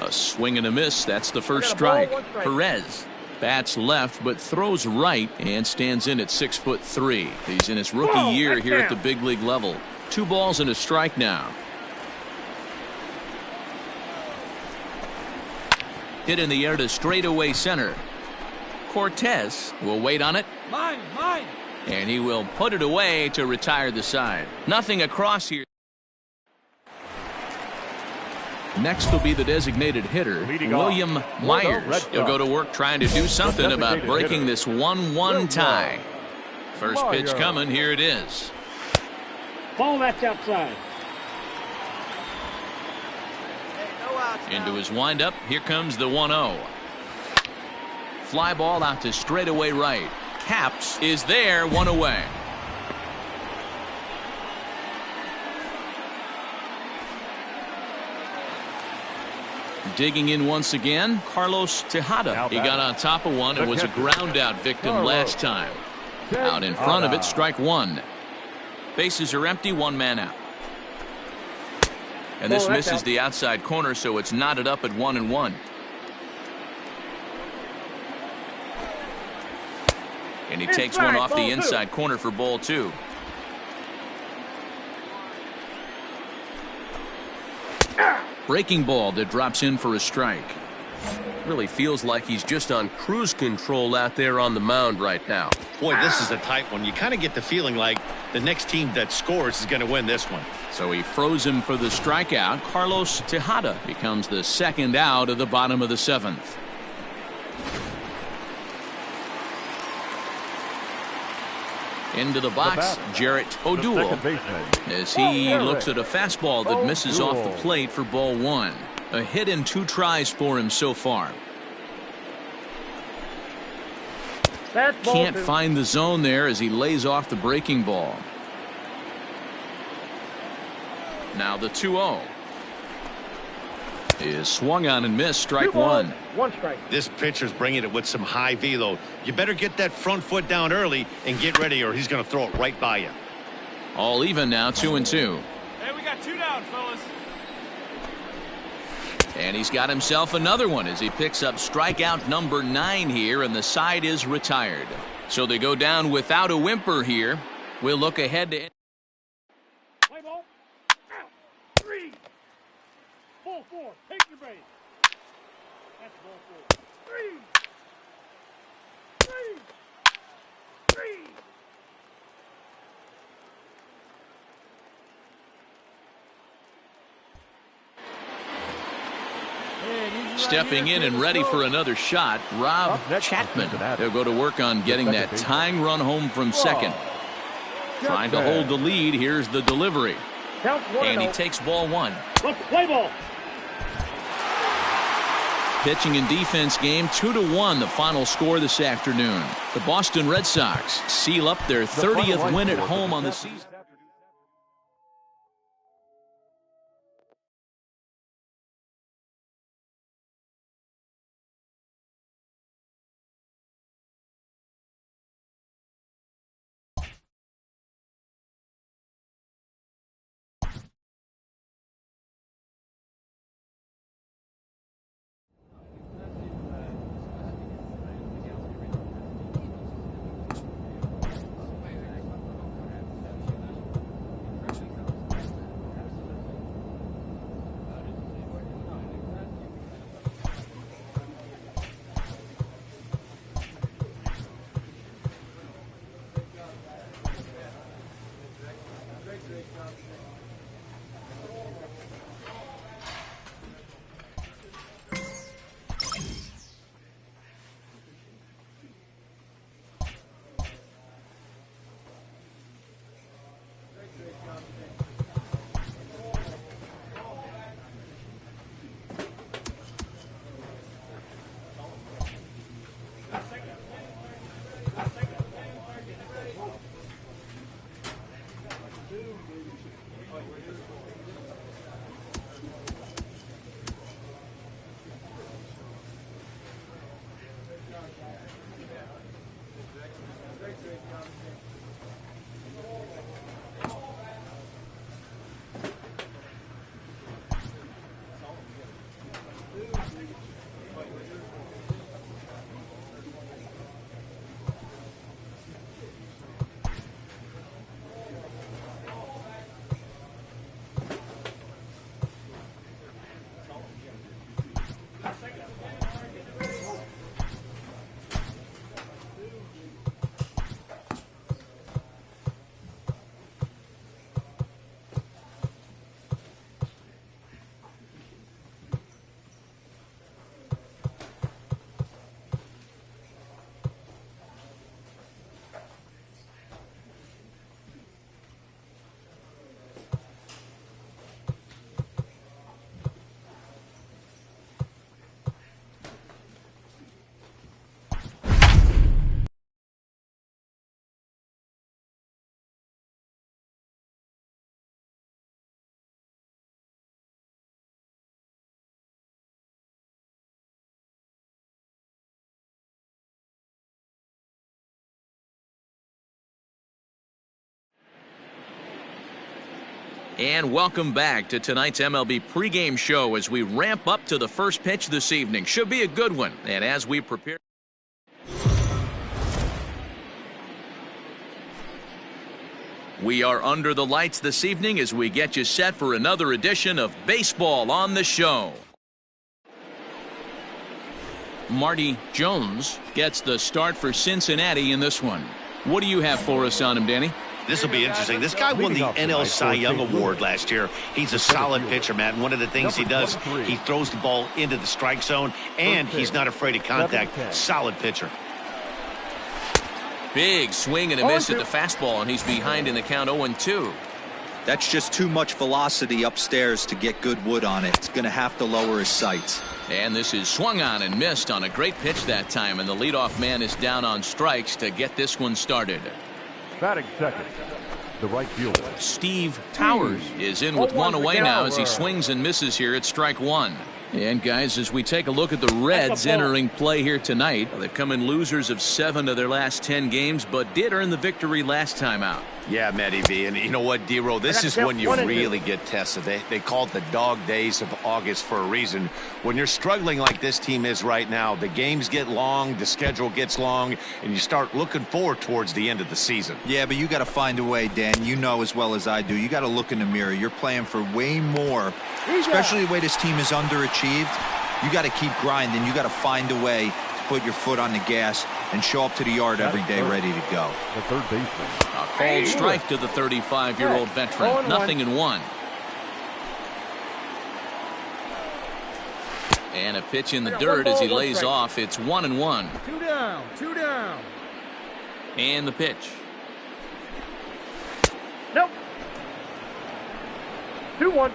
A swing and a miss. That's the first strike. Perez bats left but throws right and stands in at 6'3". He's in his rookie year here at the big league level. 2 balls and a strike now. Hit in the air to straightaway center. Cortez will wait on it. And he will put it away to retire the side. Nothing across here. Next will be the designated hitter, William Myers. He'll go to work trying to do something about breaking this 1-1 tie. First pitch coming. Here it is. Ball that's outside. Into his windup. Here comes the 1-0. Fly ball out to straightaway right. Caps is there, 1 away. Digging in once again, Carlos Tejada. He got on top of one and was a ground out victim last time. Out in front of it, strike 1. Bases are empty, 1 man out. And this misses the outside corner, so it's knotted up at 1-1. And he takes one off the inside corner for ball 2. Breaking ball that drops in for a strike. Really feels like he's just on cruise control out there on the mound right now. Boy, this is a tight one. You kind of get the feeling like the next team that scores is going to win this one. So he froze him for the strikeout. Carlos Tejada becomes the 2nd out of the bottom of the 7th. Into the box, Jarrett O'Doul, as he looks at a fastball that misses off the plate for ball 1. A hit in 2 tries for him so far. Can't find the zone there as he lays off the breaking ball. Now the 2-0 is swung on and missed. Strike 1. 1 strike. This pitcher's bringing it with some high velo. You better get that front foot down early and get ready, or he's going to throw it right by you. All even now, 2-2. Hey, we got 2 down, fellas. And he's got himself another one as he picks up strikeout number 9 here, and the side is retired. So they go down without a whimper here. We'll look ahead to. Play ball. Out. 3. Ball 4. Take your base. That's ball 4. 3. 3. 3. Stepping in and ready for another shot, Rob Chapman. They'll go to work on getting that tying run home from second. Trying to hold the lead. Here's the delivery. And he takes ball one. Play ball. Pitching and defense game 2-1, the final score this afternoon. The Boston Red Sox seal up their 30th win at home on the season. And welcome back to tonight's MLB pregame show as we ramp up to the first pitch this evening. Should be a good one. And as we prepare, we are under the lights this evening as we get you set for another edition of Baseball on the Show. Marty Jones gets the start for Cincinnati in this one. What do you have for us on him, Danny? This will be interesting. This guy won the NL Cy Young Award last year. He's a solid pitcher, Matt. And one of the things he does, he throws the ball into the strike zone, and he's not afraid of contact. Solid pitcher. Big swing and a miss at the fastball, and he's behind in the count 0-2. That's just too much velocity upstairs to get good wood on it. It's going to have to lower his sights. And this is swung on and missed on a great pitch that time, and the leadoff man is down on strikes to get this one started. Batting second, the right fielder. Steve Towers is in with one away now as he swings and misses here at strike one. And guys, as we take a look at the Reds entering play here tonight, they've come in losers of 7 of their last 10 games, but did earn the victory last time out. Yeah, Matty V. And you know what, D-Row, this is when you really get tested. They call it the dog days of August for a reason. When you're struggling like this team is right now, the games get long, the schedule gets long, and you start looking forward towards the end of the season. Yeah, but you got to find a way, Dan. You know as well as I do. You got to look in the mirror. You're playing for way more, especially the way this team is underachieved. You got to keep grinding. You got to find a way to put your foot on the gas and show up to the yard every day ready to go. The third baseman. A called strike to the 35-year-old veteran. 0-1. And a pitch in the dirt as he lays off. It's 1-1. 2 down, 2 down. And the pitch. Nope. 2-1.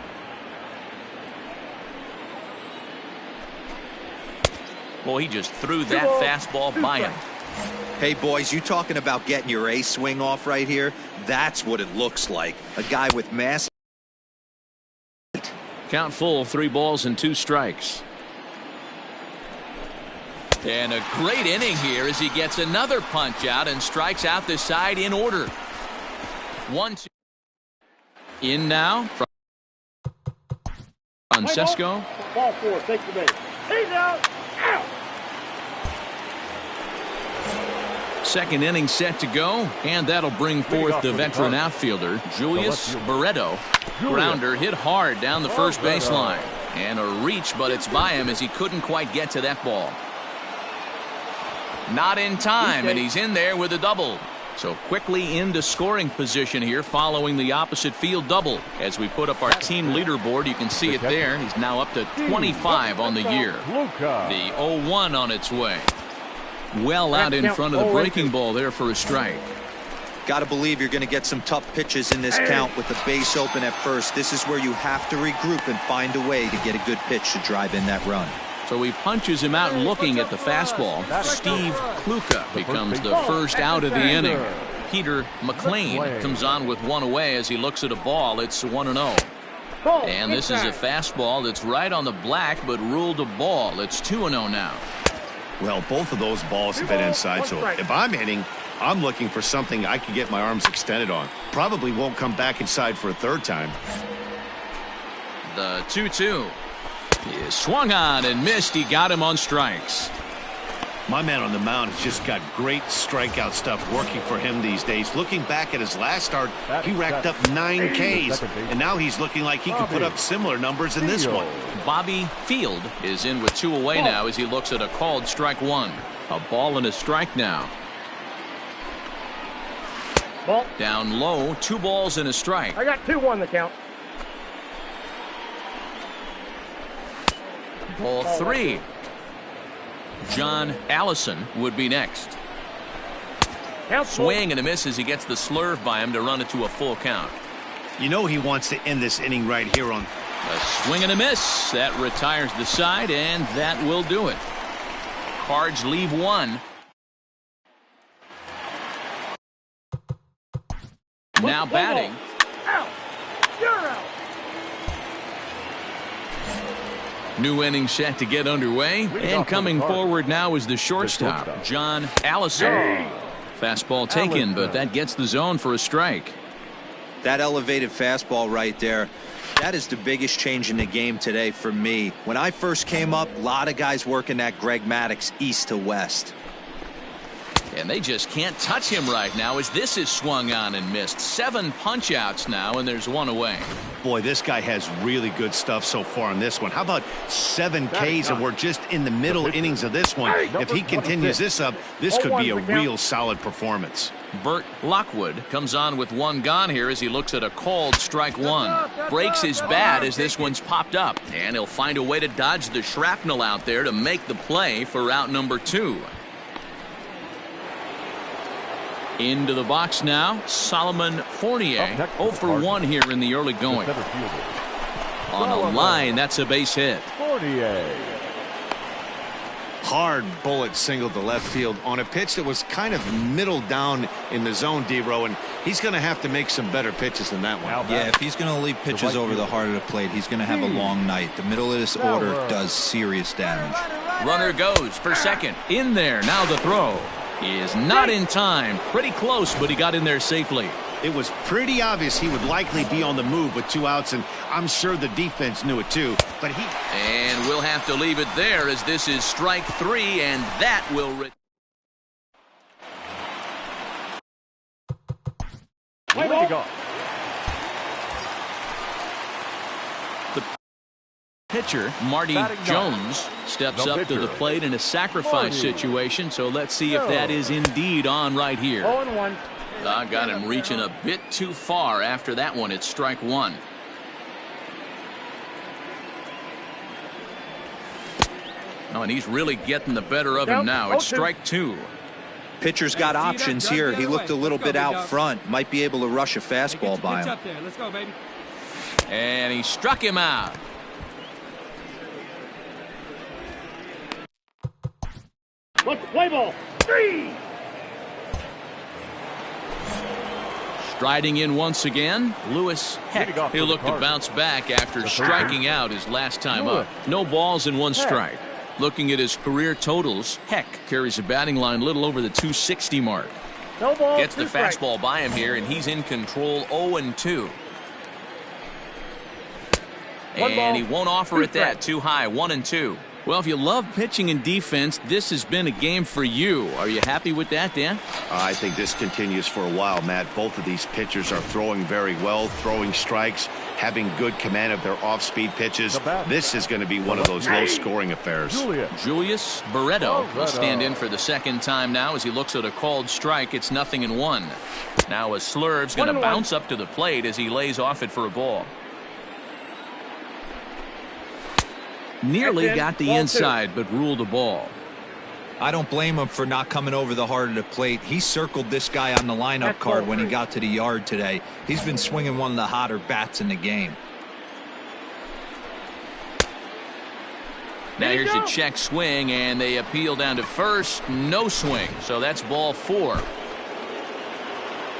Well, he just threw that fastball by him. Hey, boys, you talking about getting your A swing off right here? That's what it looks like. A guy with mass. Count full, 3 balls and 2 strikes. And a great inning here as he gets another punch out and strikes out the side in order. 1-2. In now from Francesco. Ball 4, take the base. He's out. Out. Second inning set to go, and that'll bring forth the veteran outfielder, Julius Barreto. Grounder hit hard down the first baseline. And a reach, but it's by him as he couldn't quite get to that ball. Not in time, and he's in there with a double. So quickly into scoring position here following the opposite field double. As we put up our team leaderboard, you can see it there. He's now up to 25 on the year. The 0-1 on its way. Well out in front of the breaking ball there for a strike. Got to believe you're going to get some tough pitches in this count with the base open at first. This is where you have to regroup and find a way to get a good pitch to drive in that run. So he punches him out looking at the fastball. Steve Kluka becomes the first out of the inning. Peter McLean comes on with 1 away as he looks at a ball. It's 1-0. And this is a fastball that's right on the black but ruled a ball. It's 2-0 now. Well, both of those balls have been inside, so if I'm hitting, I'm looking for something I can get my arms extended on. Probably won't come back inside for a third time. The 2-2 is swung on and missed. He got him on strikes. My man on the mound has just got great strikeout stuff working for him these days. Looking back at his last start, he racked up 9 Ks, and now he's looking like he could put up similar numbers in this one. Bobby Field is in with 2 away now as he looks at a called strike 1. A ball and a strike now. Ball. Down low, 2 balls and a strike. I got 2-1 the count. Ball 3. John Allison would be next. Swing and a miss as he gets the slurve by him to run it to a full count. You know he wants to end this inning right here on. A swing and a miss. That retires the side, and that will do it. Cards leave 1. Now batting. Out. You're out. New inning set to get underway. And coming forward now is the shortstop, John Allison. Fastball taken, but that gets the zone for a strike. That elevated fastball right there, that is the biggest change in the game today for me. When I first came up, a lot of guys working that Greg Maddux east to west. And they just can't touch him right now as this is swung on and missed. 7 punch outs now, and there's 1 away. Boy, this guy has really good stuff so far in this one. How about 7 Ks, and we're just in the middle innings of this one. If he continues this up, this could be a real solid performance. Bert Lockwood comes on with 1 gone here as he looks at a called strike 1. Breaks his bat as this one's popped up, and he'll find a way to dodge the shrapnel out there to make the play for out number 2. Into the box now, Solomon Fournier. 0 for 1 here in the early going. On a line, that's a base hit. Hard bullet single to left field on a pitch that was kind of middle down in the zone, D-Row, and he's going to have to make some better pitches than that one. Yeah, if he's going to leave pitches over the heart of the plate, he's going to have a long night. The middle of this order does serious damage. Runner goes for second. In there, now the throw. He is not in time. Pretty close, but he got in there safely. It was pretty obvious he would likely be on the move with 2 outs, and I'm sure the defense knew it too. But he... And we'll have to leave it there as this is strike 3, and that will... The pitcher, Marty Jones, steps up to the plate in a sacrifice situation, so let's see if that is indeed on right here. 0-1. I got him reaching a bit too far after that one. It's strike 1. Oh, and he's really getting the better of him now. It's strike two. Pitcher's got options here. He looked a little bit out front. Might be able to rush a fastball by him. Let's go, baby. And he struck him out. Let's play ball. 3. Striding in once again, Lewis Heck. He'll look to bounce back after striking out his last time up. No balls and 1 strike. Looking at his career totals, Heck carries a batting line a little over the 260 mark. No ball. Gets the fastball by him here, and he's in control 0-2. And he won't offer it that. Too high, 1-2. Well, if you love pitching and defense, this has been a game for you. Are you happy with that, Dan? I think this continues for a while, Matt. Both of these pitchers are throwing very well, throwing strikes, having good command of their off-speed pitches. This is going to be one of those low-scoring affairs. Julius Barreto will stand in for the second time now as he looks at a called strike. It's 0-1. Now a Slurve's going to bounce up to the plate as he lays off it for a ball. Nearly got the inside, but ruled a ball. I don't blame him for not coming over the heart of the plate. He circled this guy on the lineup card when he got to the yard today. He's been swinging one of the hotter bats in the game. Now here's a check swing, and they appeal down to first. No swing, so that's ball 4.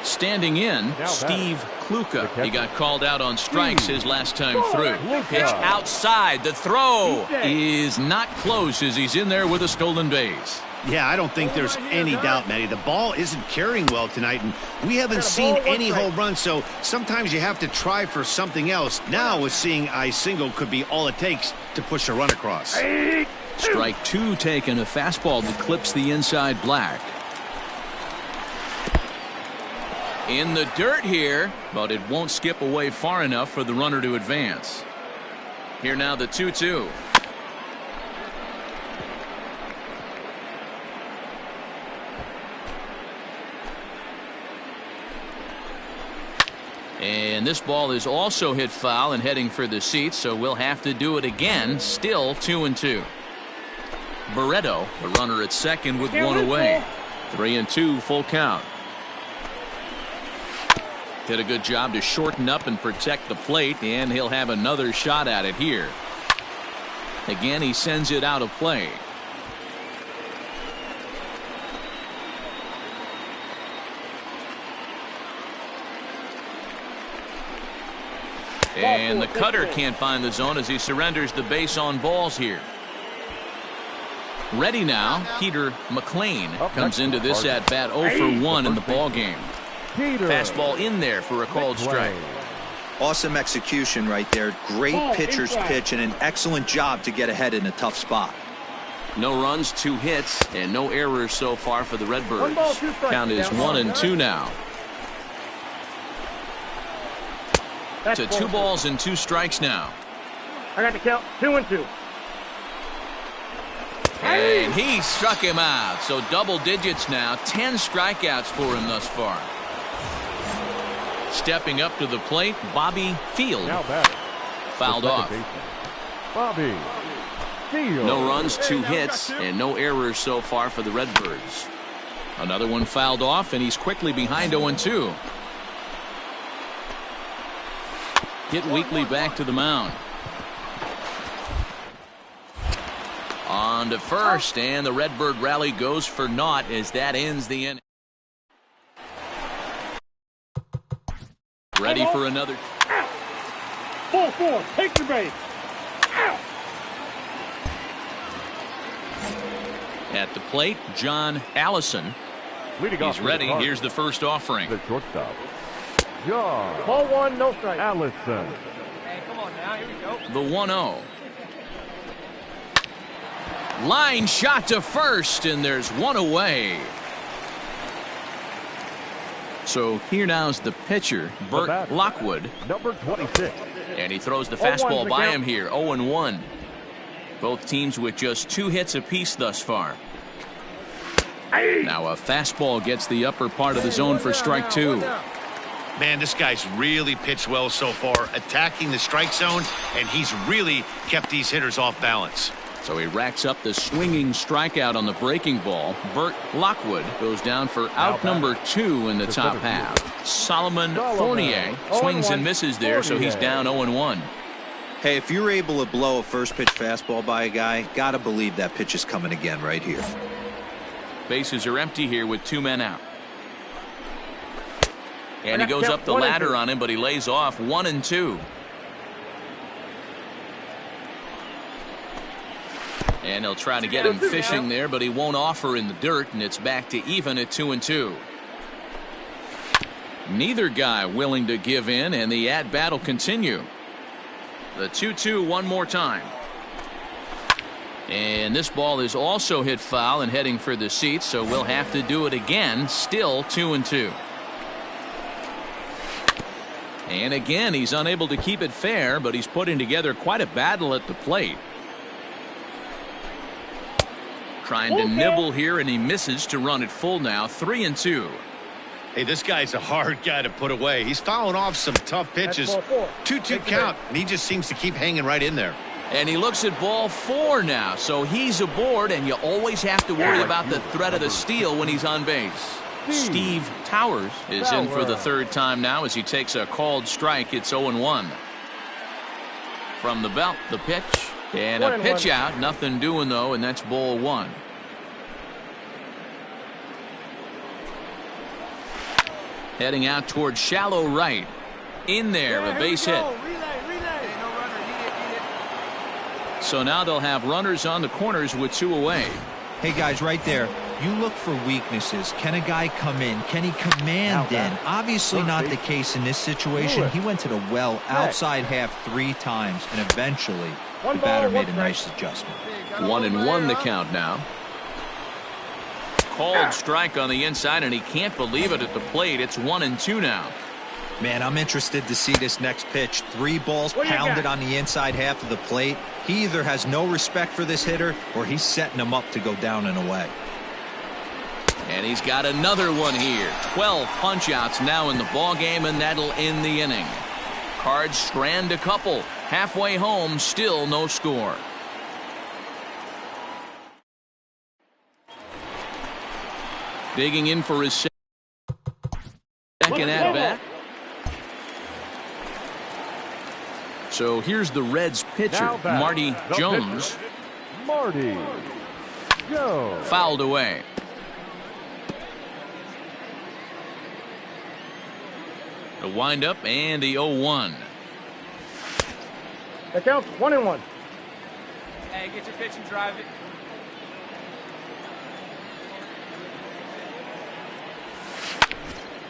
Standing in, Steve Kluka. He got called out on strikes his last time through. Pitch outside. The throw is not close as he's in there with a stolen base. Yeah, I don't think there's any doubt, Matty. The ball isn't carrying well tonight, and we haven't seen any home runs, so sometimes you have to try for something else. Now, with seeing I single could be all it takes to push a run across. Strike 2 taken. A fastball that clips the inside black. In the dirt here, but it won't skip away far enough for the runner to advance. Here now the 2-2. And this ball is also hit foul and heading for the seats, so we'll have to do it again. Still 2-2. Barreto, the runner at second with 1 away. 3-2 full count. Did a good job to shorten up and protect the plate, and he'll have another shot at it here. Again, he sends it out of play. And the cutter can't find the zone as he surrenders the base on balls here. Ready now, Peter McLean comes into this at bat 0 for 1 in the ball game. Fastball in there for a called strike. Awesome execution right there. Great pitcher's pitch and an excellent job to get ahead in a tough spot. No runs, 2 hits, and no errors so far for the Redbirds. Count is 1-2 now. To 2 balls and 2 strikes now. I got the count. 2-2. And he struck him out. So double digits now. 10 strikeouts for him thus far. Stepping up to the plate, Bobby Field. Fouled off. Bobby Field. No runs, 2 hits, and no errors so far for the Redbirds. Another one fouled off, and he's quickly behind 0-2. Hit weakly back to the mound. On to first, and the Redbird rally goes for naught as that ends the inning. Ready for another. 4-4. Take your base. At the plate, John Allison. He's ready. Here's the first offering. The shortstop. John. Ball 1, no strike. Allison. Hey, come on now. Here we go. The 1-0. Line shot to first, and there's 1 away. So here now is the pitcher, Bert Lockwood. Number 26. And he throws the fastball by him here, 0-1. Both teams with just 2 hits apiece thus far. Now a fastball gets the upper part of the zone for strike 2. Man, this guy's really pitched well so far, attacking the strike zone, and he's really kept these hitters off balance. So he racks up the swinging strikeout on the breaking ball. Bert Lockwood goes down for out number 2 in the top half. Solomon Fournier swings and misses there, so he's down 0-1. Hey, if you're able to blow a first pitch fastball by a guy, gotta believe that pitch is coming again right here. Bases are empty here with 2 men out. And he goes up the ladder on him, but he lays off 1-2. And he'll try to get him fishing there, but he won't offer in the dirt, and it's back to even at 2-2. Neither guy willing to give in, and the at-bat will continue. The 2-2 one more time. And this ball is also hit foul and heading for the seats, so we'll have to do it again. Still 2-2. And again, he's unable to keep it fair, but he's putting together quite a battle at the plate. Trying to nibble here, and he misses to run it full now. 3-2. Hey, this guy's a hard guy to put away. He's fouling off some tough pitches. 2-2 count, and he just seems to keep hanging right in there. And he looks at ball 4 now, so he's aboard, and you always have to worry about the threat of the steal when he's on base. Steve Towers is in for the 3rd time now as he takes a called strike. It's 0-1. From the belt, the pitch. And a pitch out. Nothing doing, though, and that's ball 1. Heading out towards shallow right. In there, a base hit. So now they'll have runners on the corners with 2 away. Hey, guys, right there. You look for weaknesses. Can a guy come in? Can he command in? Obviously not the case in this situation. He went to the well outside half 3 times, and eventually the batter made a nice adjustment. 1-1 the count now. Called strike on the inside, and he can't believe it at the plate. It's 1-2 now. Man, I'm interested to see this next pitch. 3 balls pounded on the inside half of the plate. He either has no respect for this hitter, or he's setting him up to go down and away. And he's got another one here. 12 punch-outs now in the ballgame, and that'll end the inning. Cards strand a couple. Halfway home, still no score. Digging in for his second at-bat. So here's the Reds pitcher, Marty Jones. Marty Jones. Fouled away. The windup and the 0-1. That counts. 1-1. Hey, get your pitch and drive it.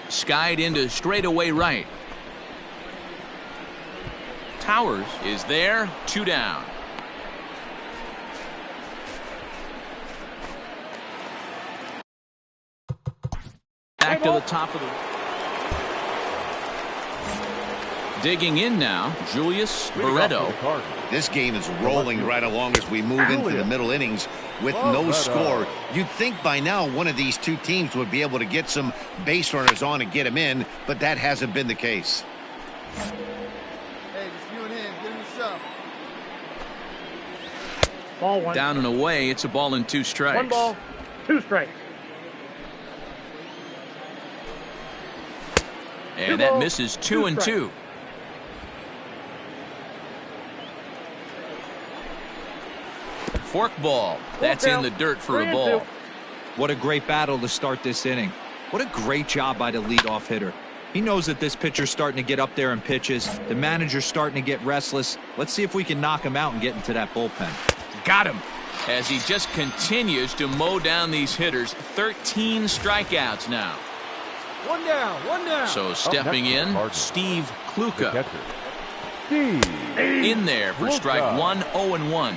Skied into straightaway right. Towers is there. 2 down. Back to the top of the... Digging in now, Julius Barreto. This game is rolling right along as we move into the middle innings with no score. You'd think by now one of these 2 teams would be able to get some base runners on and get them in, but that hasn't been the case. Hey, just you and him. Give him a shove. Ball 1. Down and away. It's a ball and 2 strikes. 1 ball, 2 strikes. And that misses 2-2. Fork ball. That's in the dirt for a ball. What a great battle to start this inning. What a great job by the leadoff hitter. He knows that this pitcher's starting to get up there in pitches. The manager's starting to get restless. Let's see if we can knock him out and get into that bullpen. Got him. As he just continues to mow down these hitters. 13 strikeouts now. 1 down. 1 down. So stepping in, Steve Kluka. Steve In there for strike 1, 0-1.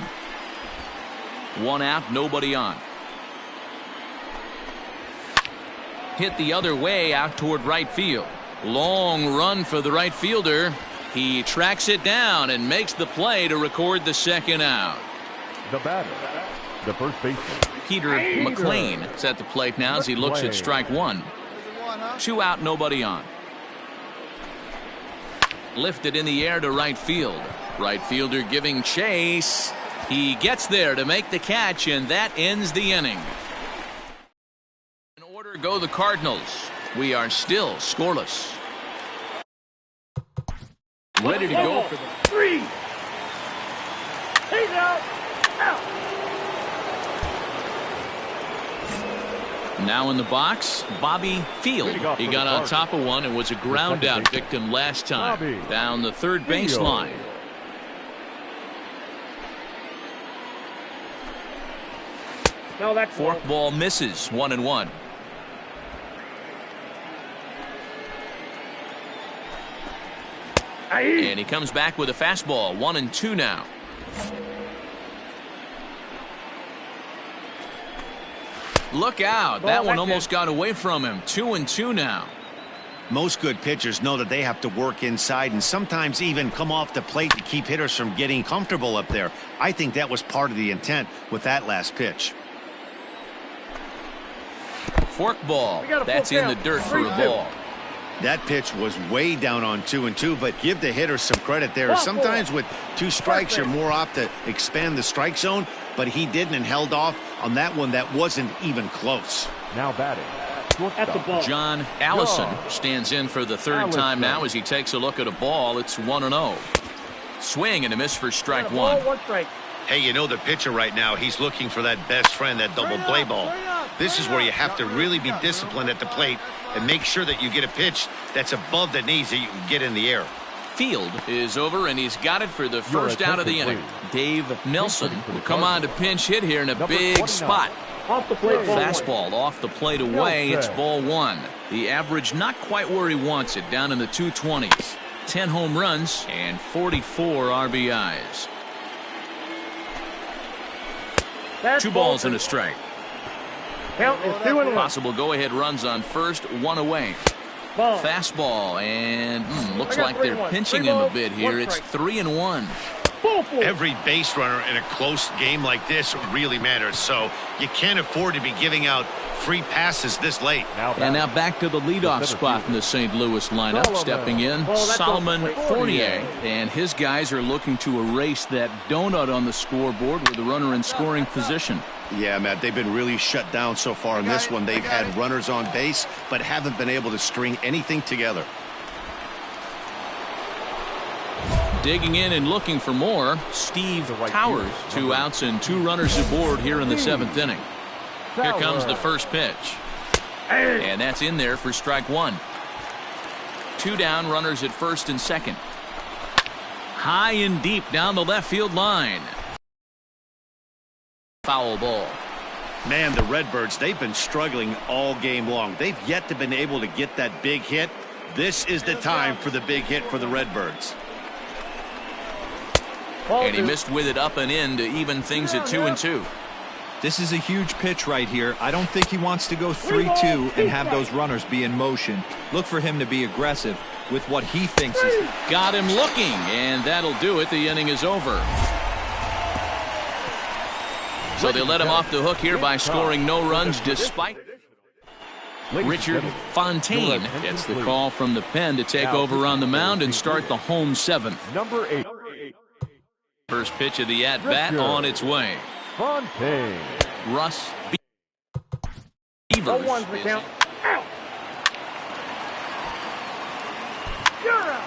1 out, nobody on. Hit the other way out toward right field. Long run for the right fielder. He tracks it down and makes the play to record the 2nd out. the batter, the first baseman. Peter McLean is at the plate now as he looks at strike 1. 2 out, nobody on. Lifted in the air to right field. Right fielder giving chase. He gets there to make the catch, and that ends the inning. In order go the Cardinals. We are still scoreless. Ready to go for the 3. He's out. Now in the box, Bobby Field. He got on top of one and was a ground out victim last time. Down the third baseline. No, that's Forkball misses. 1-1. And he comes back with a fastball. 1-2 now. Look out. That one almost got away from him. 2-2 now. Most good pitchers know that they have to work inside and sometimes even come off the plate to keep hitters from getting comfortable up there. I think that was part of the intent with that last pitch. Forkball. That's in the dirt for a ball. That pitch was way down on 2-2, but give the hitter some credit there. Sometimes with 2 strikes, you're more apt to expand the strike zone, but he didn't and held off on that one that wasn't even close. Now batting. At the ball. John Allison stands in for the third time now as he takes a look at a ball. It's 1-0. Swing and a miss for strike one. Hey, you know the pitcher right now, he's looking for that best friend, that double play ball. This is where you have to really be disciplined at the plate and make sure that you get a pitch that's above the knees that you can get in the air. Field is over, and he's got it for the first out of the inning. Dave Nelson will come on to pinch hit here in a big spot. Fastball off the plate away. It's ball one. The average not quite where he wants it, down in the 220s. 10 home runs and 44 RBIs. 2 balls and a strike. Count is 2-1. Possible go-ahead runs on first, 1 away. Fastball, and looks like they're pinching him a bit here. It's 3-1. Every base runner in a close game like this really matters, so you can't afford to be giving out free passes this late. And now back to the leadoff spot in the St. Louis lineup. Stepping in, Solomon Fournier, and his guys are looking to erase that donut on the scoreboard with the runner in scoring position. Yeah, Matt, they've been really shut down so far in this one. They've had runners on base, but haven't been able to string anything together. Digging in and looking for more, Steve Towers. 2 outs and 2 runners aboard here in the 7th inning. Here comes the first pitch. And that's in there for strike one. 2 down, runners at first and second. High and deep down the left field line. Foul ball. Man, the Redbirds, they've been struggling all game long. They've yet to been able to get that big hit. This is the time for the big hit for the Redbirds. And he missed with it up and in to even things at 2-2. This is a huge pitch right here. I don't think he wants to go 3-2 and have those runners be in motion. Look for him to be aggressive with what he thinks is. Got him looking, and that'll do it. The inning is over. So they let him off the hook here by scoring no runs despite. Richard Fontaine gets the call from the pen to take over on the mound and start the home 7th. Number 8. First pitch of the at-bat on its way. Fontaine. Russ Beavers. Count. Out. You're out.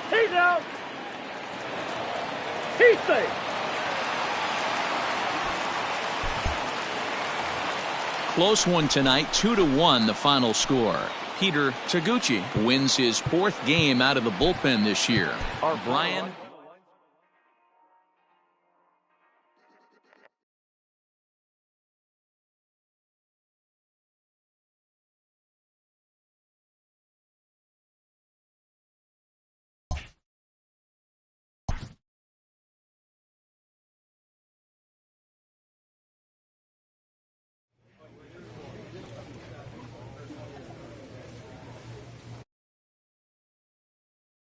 He's out. He's safe. Close one tonight, 2-1 the final score. Peter Taguchi wins his 4th game out of the bullpen this year. Brian